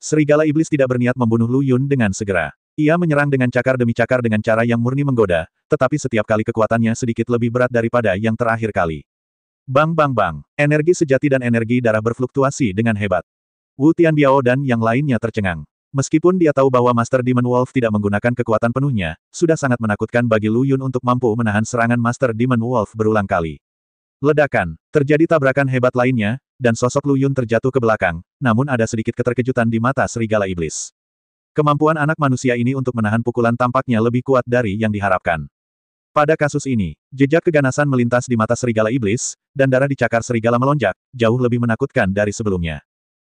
Serigala iblis tidak berniat membunuh Lu Yun dengan segera. Ia menyerang dengan cakar demi cakar dengan cara yang murni menggoda, tetapi setiap kali kekuatannya sedikit lebih berat daripada yang terakhir kali. Bang bang bang. Energi sejati dan energi darah berfluktuasi dengan hebat. Wu Tianbiao dan yang lainnya tercengang. Meskipun dia tahu bahwa Master Demon Wolf tidak menggunakan kekuatan penuhnya, sudah sangat menakutkan bagi Lu Yun untuk mampu menahan serangan Master Demon Wolf berulang kali. Ledakan, terjadi tabrakan hebat lainnya, dan sosok Lu Yun terjatuh ke belakang, namun ada sedikit keterkejutan di mata serigala iblis. Kemampuan anak manusia ini untuk menahan pukulan tampaknya lebih kuat dari yang diharapkan. Pada kasus ini, jejak keganasan melintas di mata serigala iblis, dan darah di cakar serigala melonjak, jauh lebih menakutkan dari sebelumnya.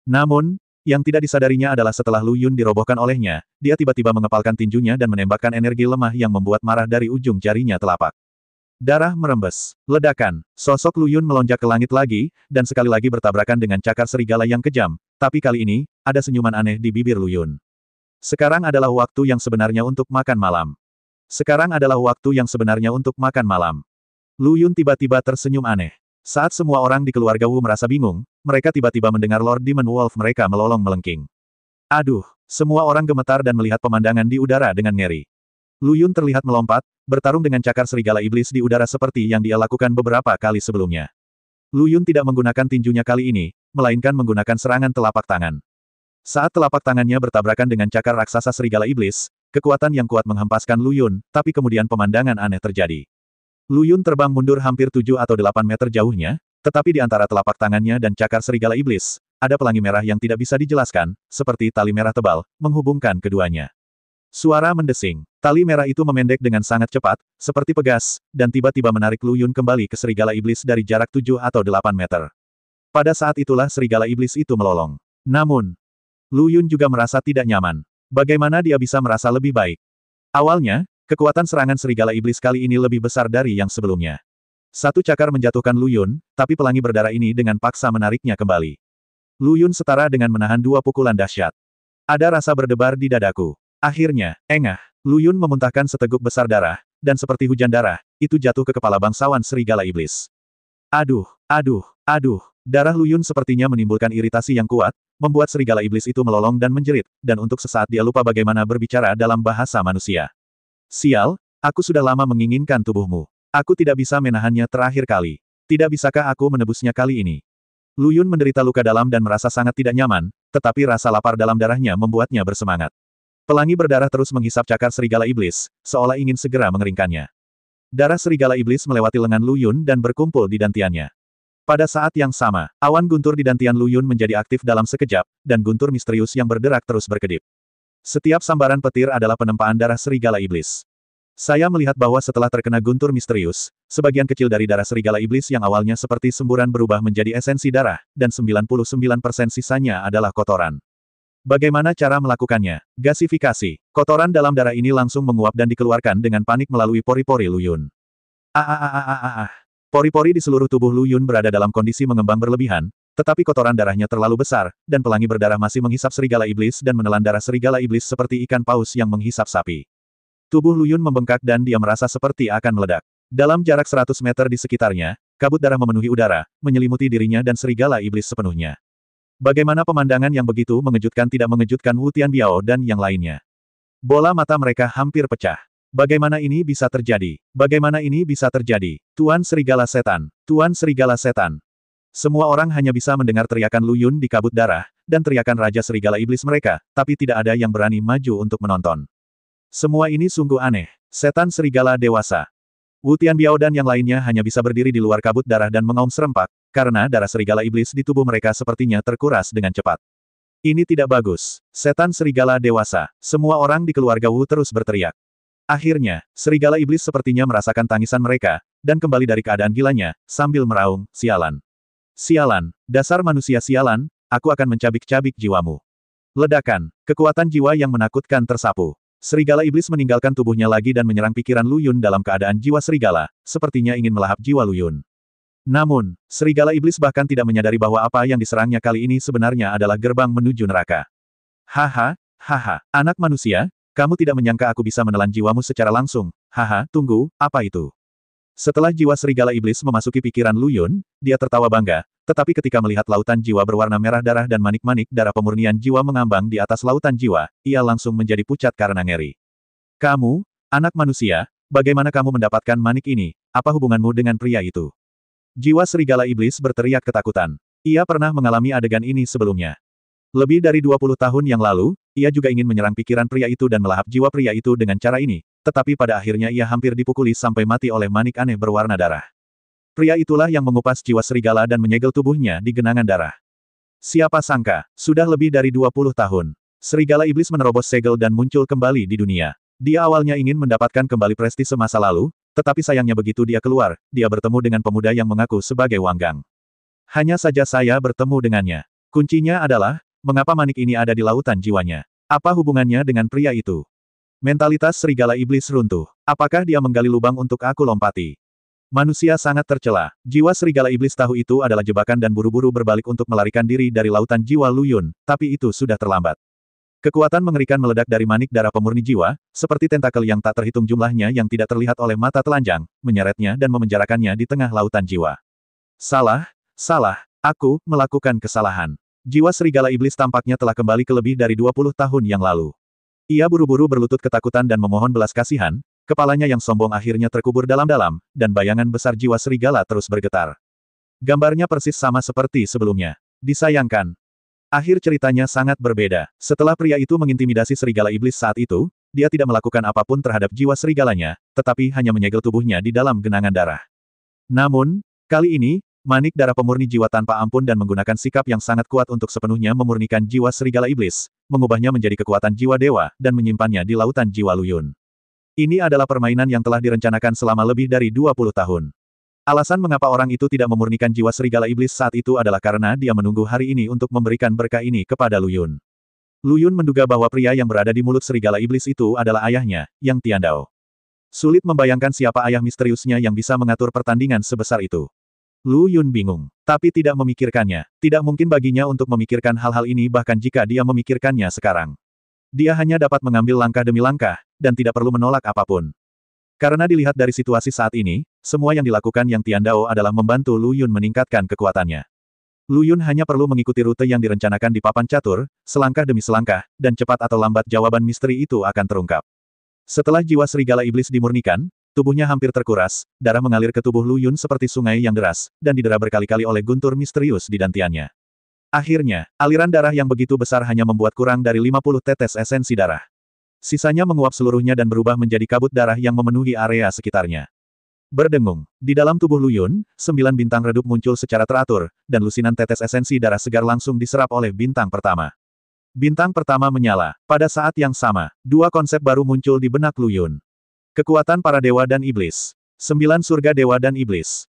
Namun, yang tidak disadarinya adalah setelah Lu Yun dirobohkan olehnya, dia tiba-tiba mengepalkan tinjunya dan menembakkan energi lemah yang membuat marah dari ujung jarinya telapak. Darah merembes. Ledakan. Sosok Lu Yun melonjak ke langit lagi, dan sekali lagi bertabrakan dengan cakar serigala yang kejam, tapi kali ini, ada senyuman aneh di bibir Lu Yun. Sekarang adalah waktu yang sebenarnya untuk makan malam. Sekarang adalah waktu yang sebenarnya untuk makan malam. Lu Yun tiba-tiba tersenyum aneh. Saat semua orang di keluarga Wu merasa bingung, mereka tiba-tiba mendengar Lord Demon Wolf mereka melolong melengking. Aduh, semua orang gemetar dan melihat pemandangan di udara dengan ngeri. Lu Yun terlihat melompat, bertarung dengan cakar serigala iblis di udara seperti yang dia lakukan beberapa kali sebelumnya. Lu Yun tidak menggunakan tinjunya kali ini, melainkan menggunakan serangan telapak tangan. Saat telapak tangannya bertabrakan dengan cakar raksasa serigala iblis, kekuatan yang kuat menghempaskan Lu Yun, tapi kemudian pemandangan aneh terjadi. Lu Yun terbang mundur hampir 7 atau 8 meter jauhnya, tetapi di antara telapak tangannya dan cakar serigala iblis, ada pelangi merah yang tidak bisa dijelaskan, seperti tali merah tebal, menghubungkan keduanya. Suara mendesing. Tali merah itu memendek dengan sangat cepat, seperti pegas, dan tiba-tiba menarik Lu Yun kembali ke serigala iblis dari jarak 7 atau 8 meter. Pada saat itulah serigala iblis itu melolong. Namun, Lu Yun juga merasa tidak nyaman. Bagaimana dia bisa merasa lebih baik? Awalnya, kekuatan serangan serigala iblis kali ini lebih besar dari yang sebelumnya. Satu cakar menjatuhkan Lu Yun, tapi pelangi berdarah ini dengan paksa menariknya kembali. Lu Yun setara dengan menahan dua pukulan dahsyat. Ada rasa berdebar di dadaku. Akhirnya, engah, Lu Yun memuntahkan seteguk besar darah, dan seperti hujan darah, itu jatuh ke kepala bangsawan serigala iblis. Aduh, aduh, aduh. Darah Lu Yun sepertinya menimbulkan iritasi yang kuat, membuat serigala iblis itu melolong dan menjerit, dan untuk sesaat dia lupa bagaimana berbicara dalam bahasa manusia. Sial, aku sudah lama menginginkan tubuhmu. Aku tidak bisa menahannya terakhir kali. Tidak bisakah aku menebusnya kali ini? Lu Yun menderita luka dalam dan merasa sangat tidak nyaman, tetapi rasa lapar dalam darahnya membuatnya bersemangat. Pelangi berdarah terus menghisap cakar serigala iblis, seolah ingin segera mengeringkannya. Darah serigala iblis melewati lengan Lu Yun dan berkumpul di dantiannya. Pada saat yang sama, awan guntur di dantian Lu Yun menjadi aktif dalam sekejap, dan guntur misterius yang berderak terus berkedip. Setiap sambaran petir adalah penempaan darah serigala iblis. Saya melihat bahwa setelah terkena guntur misterius, sebagian kecil dari darah serigala iblis yang awalnya seperti semburan berubah menjadi esensi darah, dan 99% sisanya adalah kotoran. Bagaimana cara melakukannya? Gasifikasi. Kotoran dalam darah ini langsung menguap dan dikeluarkan dengan panik melalui pori-pori Lu Yun. Pori-pori di seluruh tubuh Lu Yun berada dalam kondisi mengembang berlebihan, tetapi kotoran darahnya terlalu besar, dan pelangi berdarah masih menghisap serigala iblis dan menelan darah serigala iblis seperti ikan paus yang menghisap sapi. Tubuh Lu Yun membengkak dan dia merasa seperti akan meledak. Dalam jarak 100 meter di sekitarnya, kabut darah memenuhi udara, menyelimuti dirinya dan serigala iblis sepenuhnya. Bagaimana pemandangan yang begitu mengejutkan tidak mengejutkan Wu Tianbiao dan yang lainnya. Bola mata mereka hampir pecah. Bagaimana ini bisa terjadi? Bagaimana ini bisa terjadi? Tuan Serigala Setan! Tuan Serigala Setan! Semua orang hanya bisa mendengar teriakan Lu Yun di kabut darah, dan teriakan Raja Serigala Iblis mereka, tapi tidak ada yang berani maju untuk menonton. Semua ini sungguh aneh. Setan Serigala Dewasa. Wu Tianbiao dan yang lainnya hanya bisa berdiri di luar kabut darah dan mengaum serempak, karena darah serigala iblis di tubuh mereka sepertinya terkuras dengan cepat. Ini tidak bagus. Setan Serigala Dewasa. Semua orang di keluarga Wu terus berteriak. Akhirnya, serigala iblis sepertinya merasakan tangisan mereka, dan kembali dari keadaan gilanya, sambil meraung, sialan. Sialan, dasar manusia sialan, aku akan mencabik-cabik jiwamu. Ledakan, kekuatan jiwa yang menakutkan tersapu. Serigala iblis meninggalkan tubuhnya lagi dan menyerang pikiran Lu Yun dalam keadaan jiwa serigala, sepertinya ingin melahap jiwa Lu Yun. Namun, serigala iblis bahkan tidak menyadari bahwa apa yang diserangnya kali ini sebenarnya adalah gerbang menuju neraka. Haha, anak manusia, kamu tidak menyangka aku bisa menelan jiwamu secara langsung. Haha, tunggu, apa itu? Setelah jiwa serigala iblis memasuki pikiran Lu Yun, dia tertawa bangga, tetapi ketika melihat lautan jiwa berwarna merah darah dan manik-manik darah pemurnian jiwa mengambang di atas lautan jiwa, ia langsung menjadi pucat karena ngeri. Kamu, anak manusia, bagaimana kamu mendapatkan manik ini? Apa hubunganmu dengan pria itu? Jiwa serigala iblis berteriak ketakutan. Ia pernah mengalami adegan ini sebelumnya. Lebih dari 20 tahun yang lalu, ia juga ingin menyerang pikiran pria itu dan melahap jiwa pria itu dengan cara ini, tetapi pada akhirnya ia hampir dipukuli sampai mati oleh manik aneh berwarna darah. Pria itulah yang mengupas jiwa serigala dan menyegel tubuhnya di genangan darah. Siapa sangka, sudah lebih dari 20 tahun. Serigala iblis menerobos segel dan muncul kembali di dunia. Dia awalnya ingin mendapatkan kembali prestise masa lalu, tetapi sayangnya begitu dia keluar, dia bertemu dengan pemuda yang mengaku sebagai Wanggang. Hanya saja saya bertemu dengannya. Kuncinya adalah, mengapa manik ini ada di lautan jiwanya? Apa hubungannya dengan pria itu? Mentalitas serigala iblis runtuh. Apakah dia menggali lubang untuk aku lompati? Manusia sangat tercela. Jiwa serigala iblis tahu itu adalah jebakan dan buru-buru berbalik untuk melarikan diri dari lautan jiwa Lu Yun, tapi itu sudah terlambat. Kekuatan mengerikan meledak dari manik darah pemurni jiwa, seperti tentakel yang tak terhitung jumlahnya yang tidak terlihat oleh mata telanjang, menyeretnya dan memenjarakannya di tengah lautan jiwa. Salah, aku melakukan kesalahan. Jiwa serigala iblis tampaknya telah kembali ke lebih dari 20 tahun yang lalu. Ia buru-buru berlutut ketakutan dan memohon belas kasihan, kepalanya yang sombong akhirnya terkubur dalam-dalam, dan bayangan besar jiwa serigala terus bergetar. Gambarnya persis sama seperti sebelumnya. Disayangkan. Akhir ceritanya sangat berbeda. Setelah pria itu mengintimidasi serigala iblis saat itu, dia tidak melakukan apapun terhadap jiwa serigalanya, tetapi hanya menyegel tubuhnya di dalam genangan darah. Namun, kali ini, manik darah pemurni jiwa tanpa ampun dan menggunakan sikap yang sangat kuat untuk sepenuhnya memurnikan jiwa serigala iblis, mengubahnya menjadi kekuatan jiwa dewa, dan menyimpannya di lautan jiwa Lu Yun. Ini adalah permainan yang telah direncanakan selama lebih dari 20 tahun. Alasan mengapa orang itu tidak memurnikan jiwa serigala iblis saat itu adalah karena dia menunggu hari ini untuk memberikan berkah ini kepada Lu Yun. Lu Yun menduga bahwa pria yang berada di mulut serigala iblis itu adalah ayahnya, Yang Tiandao. Sulit membayangkan siapa ayah misteriusnya yang bisa mengatur pertandingan sebesar itu. Lu Yun bingung, tapi tidak memikirkannya. Tidak mungkin baginya untuk memikirkan hal-hal ini bahkan jika dia memikirkannya sekarang. Dia hanya dapat mengambil langkah demi langkah, dan tidak perlu menolak apapun. Karena dilihat dari situasi saat ini, semua yang dilakukan Yang Tiandao adalah membantu Lu Yun meningkatkan kekuatannya. Lu Yun hanya perlu mengikuti rute yang direncanakan di papan catur, selangkah demi selangkah, dan cepat atau lambat jawaban misteri itu akan terungkap. Setelah jiwa serigala iblis dimurnikan, tubuhnya hampir terkuras, darah mengalir ke tubuh Lu Yun seperti sungai yang deras, dan didera berkali-kali oleh guntur misterius di dantiannya. Akhirnya, aliran darah yang begitu besar hanya membuat kurang dari 50 tetes esensi darah. Sisanya menguap seluruhnya dan berubah menjadi kabut darah yang memenuhi area sekitarnya. Berdengung, di dalam tubuh Lu Yun, 9 bintang redup muncul secara teratur, dan lusinan tetes esensi darah segar langsung diserap oleh bintang pertama. Bintang pertama menyala. Pada saat yang sama, dua konsep baru muncul di benak Lu Yun. Kekuatan para dewa dan iblis. 9 surga dewa dan iblis.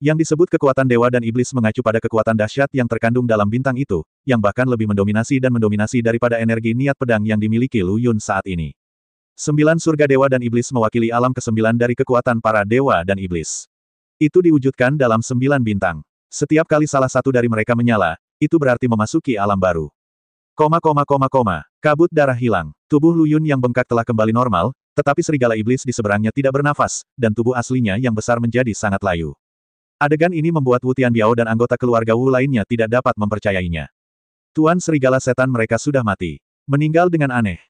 Yang disebut kekuatan dewa dan iblis mengacu pada kekuatan dahsyat yang terkandung dalam bintang itu, yang bahkan lebih mendominasi daripada energi niat pedang yang dimiliki Lu Yun saat ini. 9 surga dewa dan iblis mewakili alam ke-9 dari kekuatan para dewa dan iblis. Itu diwujudkan dalam 9 bintang. Setiap kali salah satu dari mereka menyala, itu berarti memasuki alam baru. Kabut darah hilang. Tubuh Lu Yun yang bengkak telah kembali normal, tetapi serigala iblis di seberangnya tidak bernafas, dan tubuh aslinya yang besar menjadi sangat layu. Adegan ini membuat Wu Tianbiao dan anggota keluarga Wu lainnya tidak dapat mempercayainya. Tuan serigala setan mereka sudah mati. Meninggal dengan aneh.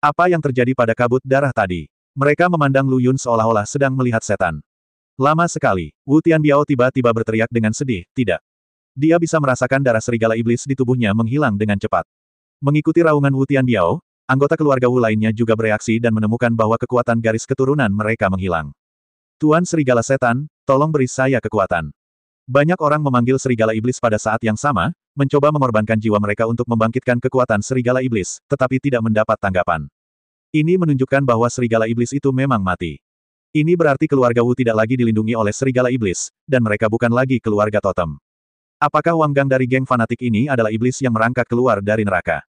Apa yang terjadi pada kabut darah tadi? Mereka memandang Lu Yun seolah-olah sedang melihat setan. Lama sekali, Wu Tianbiao tiba-tiba berteriak dengan sedih, tidak. Dia bisa merasakan darah serigala iblis di tubuhnya menghilang dengan cepat. Mengikuti raungan Wu Tianbiao, anggota keluarga Wu lainnya juga bereaksi dan menemukan bahwa kekuatan garis keturunan mereka menghilang. Tuan serigala setan, tolong beri saya kekuatan. Banyak orang memanggil serigala iblis pada saat yang sama, mencoba mengorbankan jiwa mereka untuk membangkitkan kekuatan serigala iblis, tetapi tidak mendapat tanggapan. Ini menunjukkan bahwa serigala iblis itu memang mati. Ini berarti keluarga Wu tidak lagi dilindungi oleh serigala iblis, dan mereka bukan lagi keluarga totem. Apakah Wang Gang dari geng fanatik ini adalah iblis yang merangkak keluar dari neraka?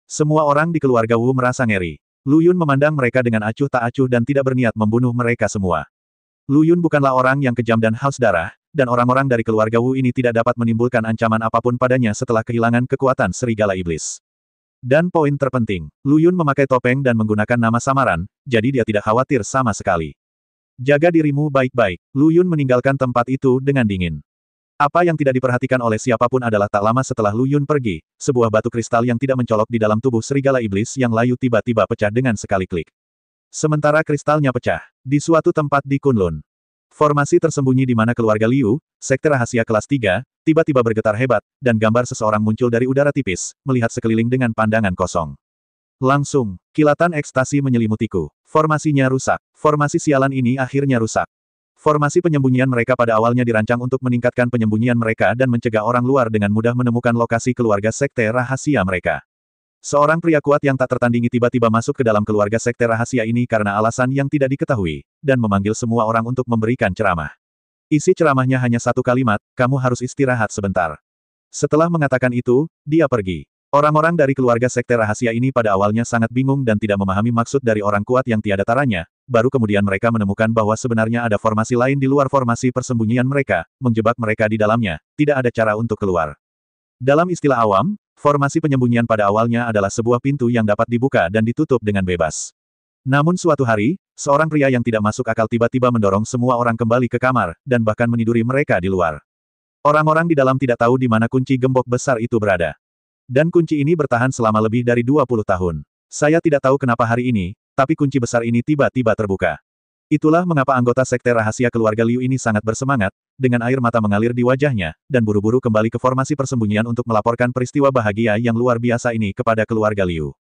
Semua orang di keluarga Wu merasa ngeri. Lu Yun memandang mereka dengan acuh tak acuh dan tidak berniat membunuh mereka semua. Lu Yun bukanlah orang yang kejam dan haus darah, dan orang-orang dari keluarga Wu ini tidak dapat menimbulkan ancaman apapun padanya setelah kehilangan kekuatan serigala iblis. Dan poin terpenting, Lu Yun memakai topeng dan menggunakan nama samaran, jadi dia tidak khawatir sama sekali. Jaga dirimu baik-baik. Lu Yun meninggalkan tempat itu dengan dingin. Apa yang tidak diperhatikan oleh siapapun adalah tak lama setelah Lu Yun pergi, sebuah batu kristal yang tidak mencolok di dalam tubuh serigala iblis yang layu tiba-tiba pecah dengan sekali klik. Sementara kristalnya pecah, di suatu tempat di Kunlun. Formasi tersembunyi di mana keluarga Liu, sekte rahasia kelas 3, tiba-tiba bergetar hebat, dan gambar seseorang muncul dari udara tipis, melihat sekeliling dengan pandangan kosong. Langsung, kilatan ekstasi menyelimutiku. Formasinya rusak. Formasi sialan ini akhirnya rusak. Formasi penyembunyian mereka pada awalnya dirancang untuk meningkatkan penyembunyian mereka dan mencegah orang luar dengan mudah menemukan lokasi keluarga sekte rahasia mereka. Seorang pria kuat yang tak tertandingi tiba-tiba masuk ke dalam keluarga sekte rahasia ini karena alasan yang tidak diketahui, dan memanggil semua orang untuk memberikan ceramah. Isi ceramahnya hanya satu kalimat, kamu harus istirahat sebentar. Setelah mengatakan itu, dia pergi. Orang-orang dari keluarga sekte rahasia ini pada awalnya sangat bingung dan tidak memahami maksud dari orang kuat yang tiada taranya, baru kemudian mereka menemukan bahwa sebenarnya ada formasi lain di luar formasi persembunyian mereka, menjebak mereka di dalamnya, tidak ada cara untuk keluar. Dalam istilah awam, formasi penyembunyian pada awalnya adalah sebuah pintu yang dapat dibuka dan ditutup dengan bebas. Namun suatu hari, seorang pria yang tidak masuk akal tiba-tiba mendorong semua orang kembali ke kamar, dan bahkan meniduri mereka di luar. Orang-orang di dalam tidak tahu di mana kunci gembok besar itu berada. Dan kunci ini bertahan selama lebih dari 20 tahun. Saya tidak tahu kenapa hari ini, tapi kunci besar ini tiba-tiba terbuka. Itulah mengapa anggota sekte rahasia keluarga Liu ini sangat bersemangat, dengan air mata mengalir di wajahnya, dan buru-buru kembali ke formasi persembunyian untuk melaporkan peristiwa bahagia yang luar biasa ini kepada keluarga Liu.